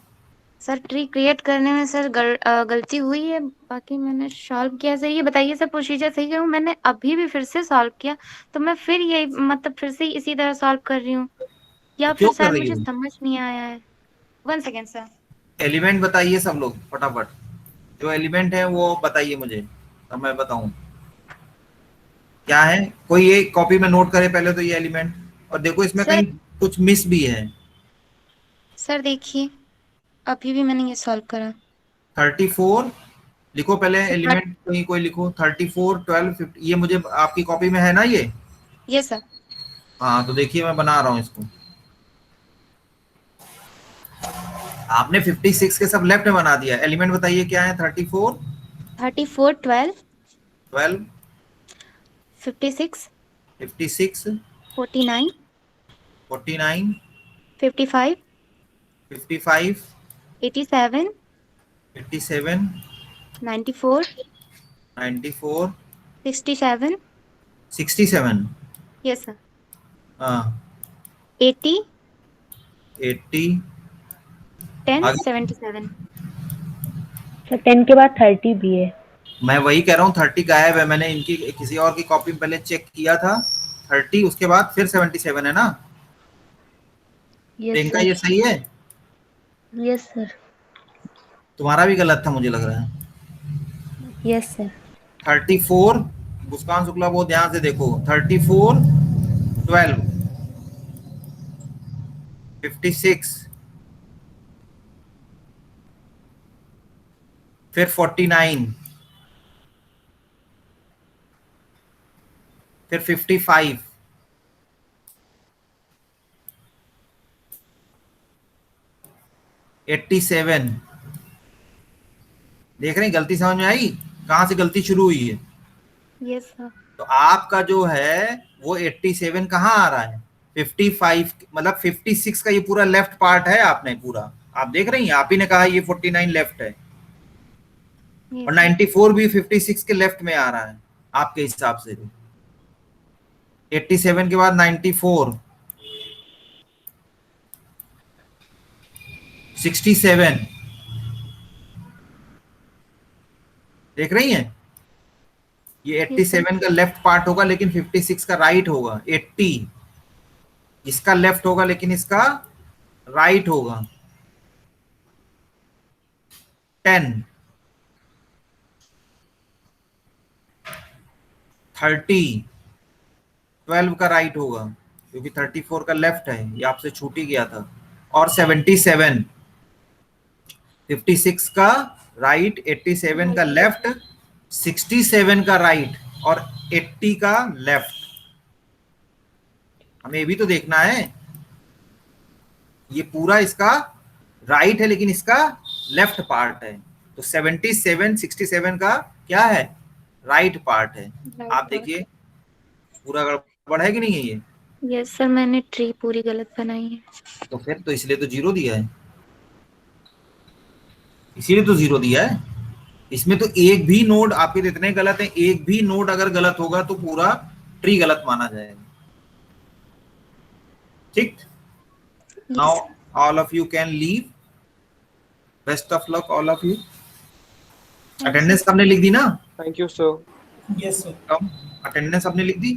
सर ट्री क्रिएट करने में सर गलती हुई है, बाकी मैंने सॉल्व किया। सर ये बताइए सर प्रोसीजर सही है? मैंने अभी भी फिर से सॉल्व किया, तो मैं फिर ये मतलब फिर से इसी तरह सॉल्व कर रही हूँ, या फिर सर मुझे समझ नहीं आया है। 1 सेकेंड सर। एलिमेंट बताइए सब लोग फटाफट, जो एलिमेंट है वो बताइए मुझे, तो मैं बताऊं क्या है। कोई एक कॉपी में नोट करे पहले तो ये एलिमेंट, और देखो इसमें कहीं कुछ मिस भी है। सर देखिए अभी भी मैंने ये सॉल्व करा। 34 लिखो पहले एलिमेंट, कहीं कोई लिखो 34 12 50। ये मुझे आपकी कॉपी में है ना ये? Yes sir. हाँ तो देखिए मैं बना रहा हूँ इसको। आपने 56 के सब लेफ्ट में बना दिया। एलिमेंट बताइए क्या है? 34 12 12 56 56 49 49 55 55 87 87 94 94 67 67। Yes sir. हाँ 80 80 10 77। सर 10 के बाद 30 भी है। मैं वही कह रहा हूँ 30 गायब है, मैंने इनकी किसी और की कॉपी में पहले चेक किया था। 30 उसके बाद फिर 77 है ना? प्रियंका ये सही है? Yes sir. तुम्हारा भी गलत था मुझे लग रहा है। Yes sir. 34 मुस्कान शुक्ला बहुत ध्यान से देखो। 34 12 56 फिर 49 फिर 55 87। देख रहे हैं गलती समझ में आई? कहां से गलती शुरू हुई है? Yes sir. तो आपका जो है वो 87 कहाँ आ रहा है? 55 मतलब 56 का ये पूरा लेफ्ट पार्ट है आपने पूरा, आप देख रही हैं? आप ही ने कहा ये 49 लेफ्ट है, और 94 भी 56 के लेफ्ट में आ रहा है आपके हिसाब से। 87 के बाद 94 67 देख रही हैं? ये 87 का लेफ्ट पार्ट होगा लेकिन 56 का राइट होगा। 80 इसका लेफ्ट होगा लेकिन इसका राइट होगा। 10 30 12 का राइट होगा क्योंकि 34 का लेफ्ट है, ये आपसे छूट ही गया था। और 77 56 का राइट, 87 का लेफ्ट, 67 का राइट और 80 का लेफ्ट। हमें ये भी तो देखना है, ये पूरा इसका राइट है लेकिन इसका लेफ्ट पार्ट है, तो 77 67 का क्या है, राइट पार्ट है। आप देखिए पूरा गड़बड़ है कि नहीं है ये? यस सर, मैंने ट्री पूरी गलत बनाई है। तो फिर तो इसलिए तो 0 दिया है, इसीलिए तो 0 दिया है। इसमें तो एक भी नोड आपके जितने गलत है, एक भी नोड अगर गलत होगा तो पूरा ट्री गलत माना जाएगा। ठीक, now all of you can leave, best of luck all of you. Attendance आपने लिख दी ना? Thank you sir. Yes sir. Attendance आपने लिख दी?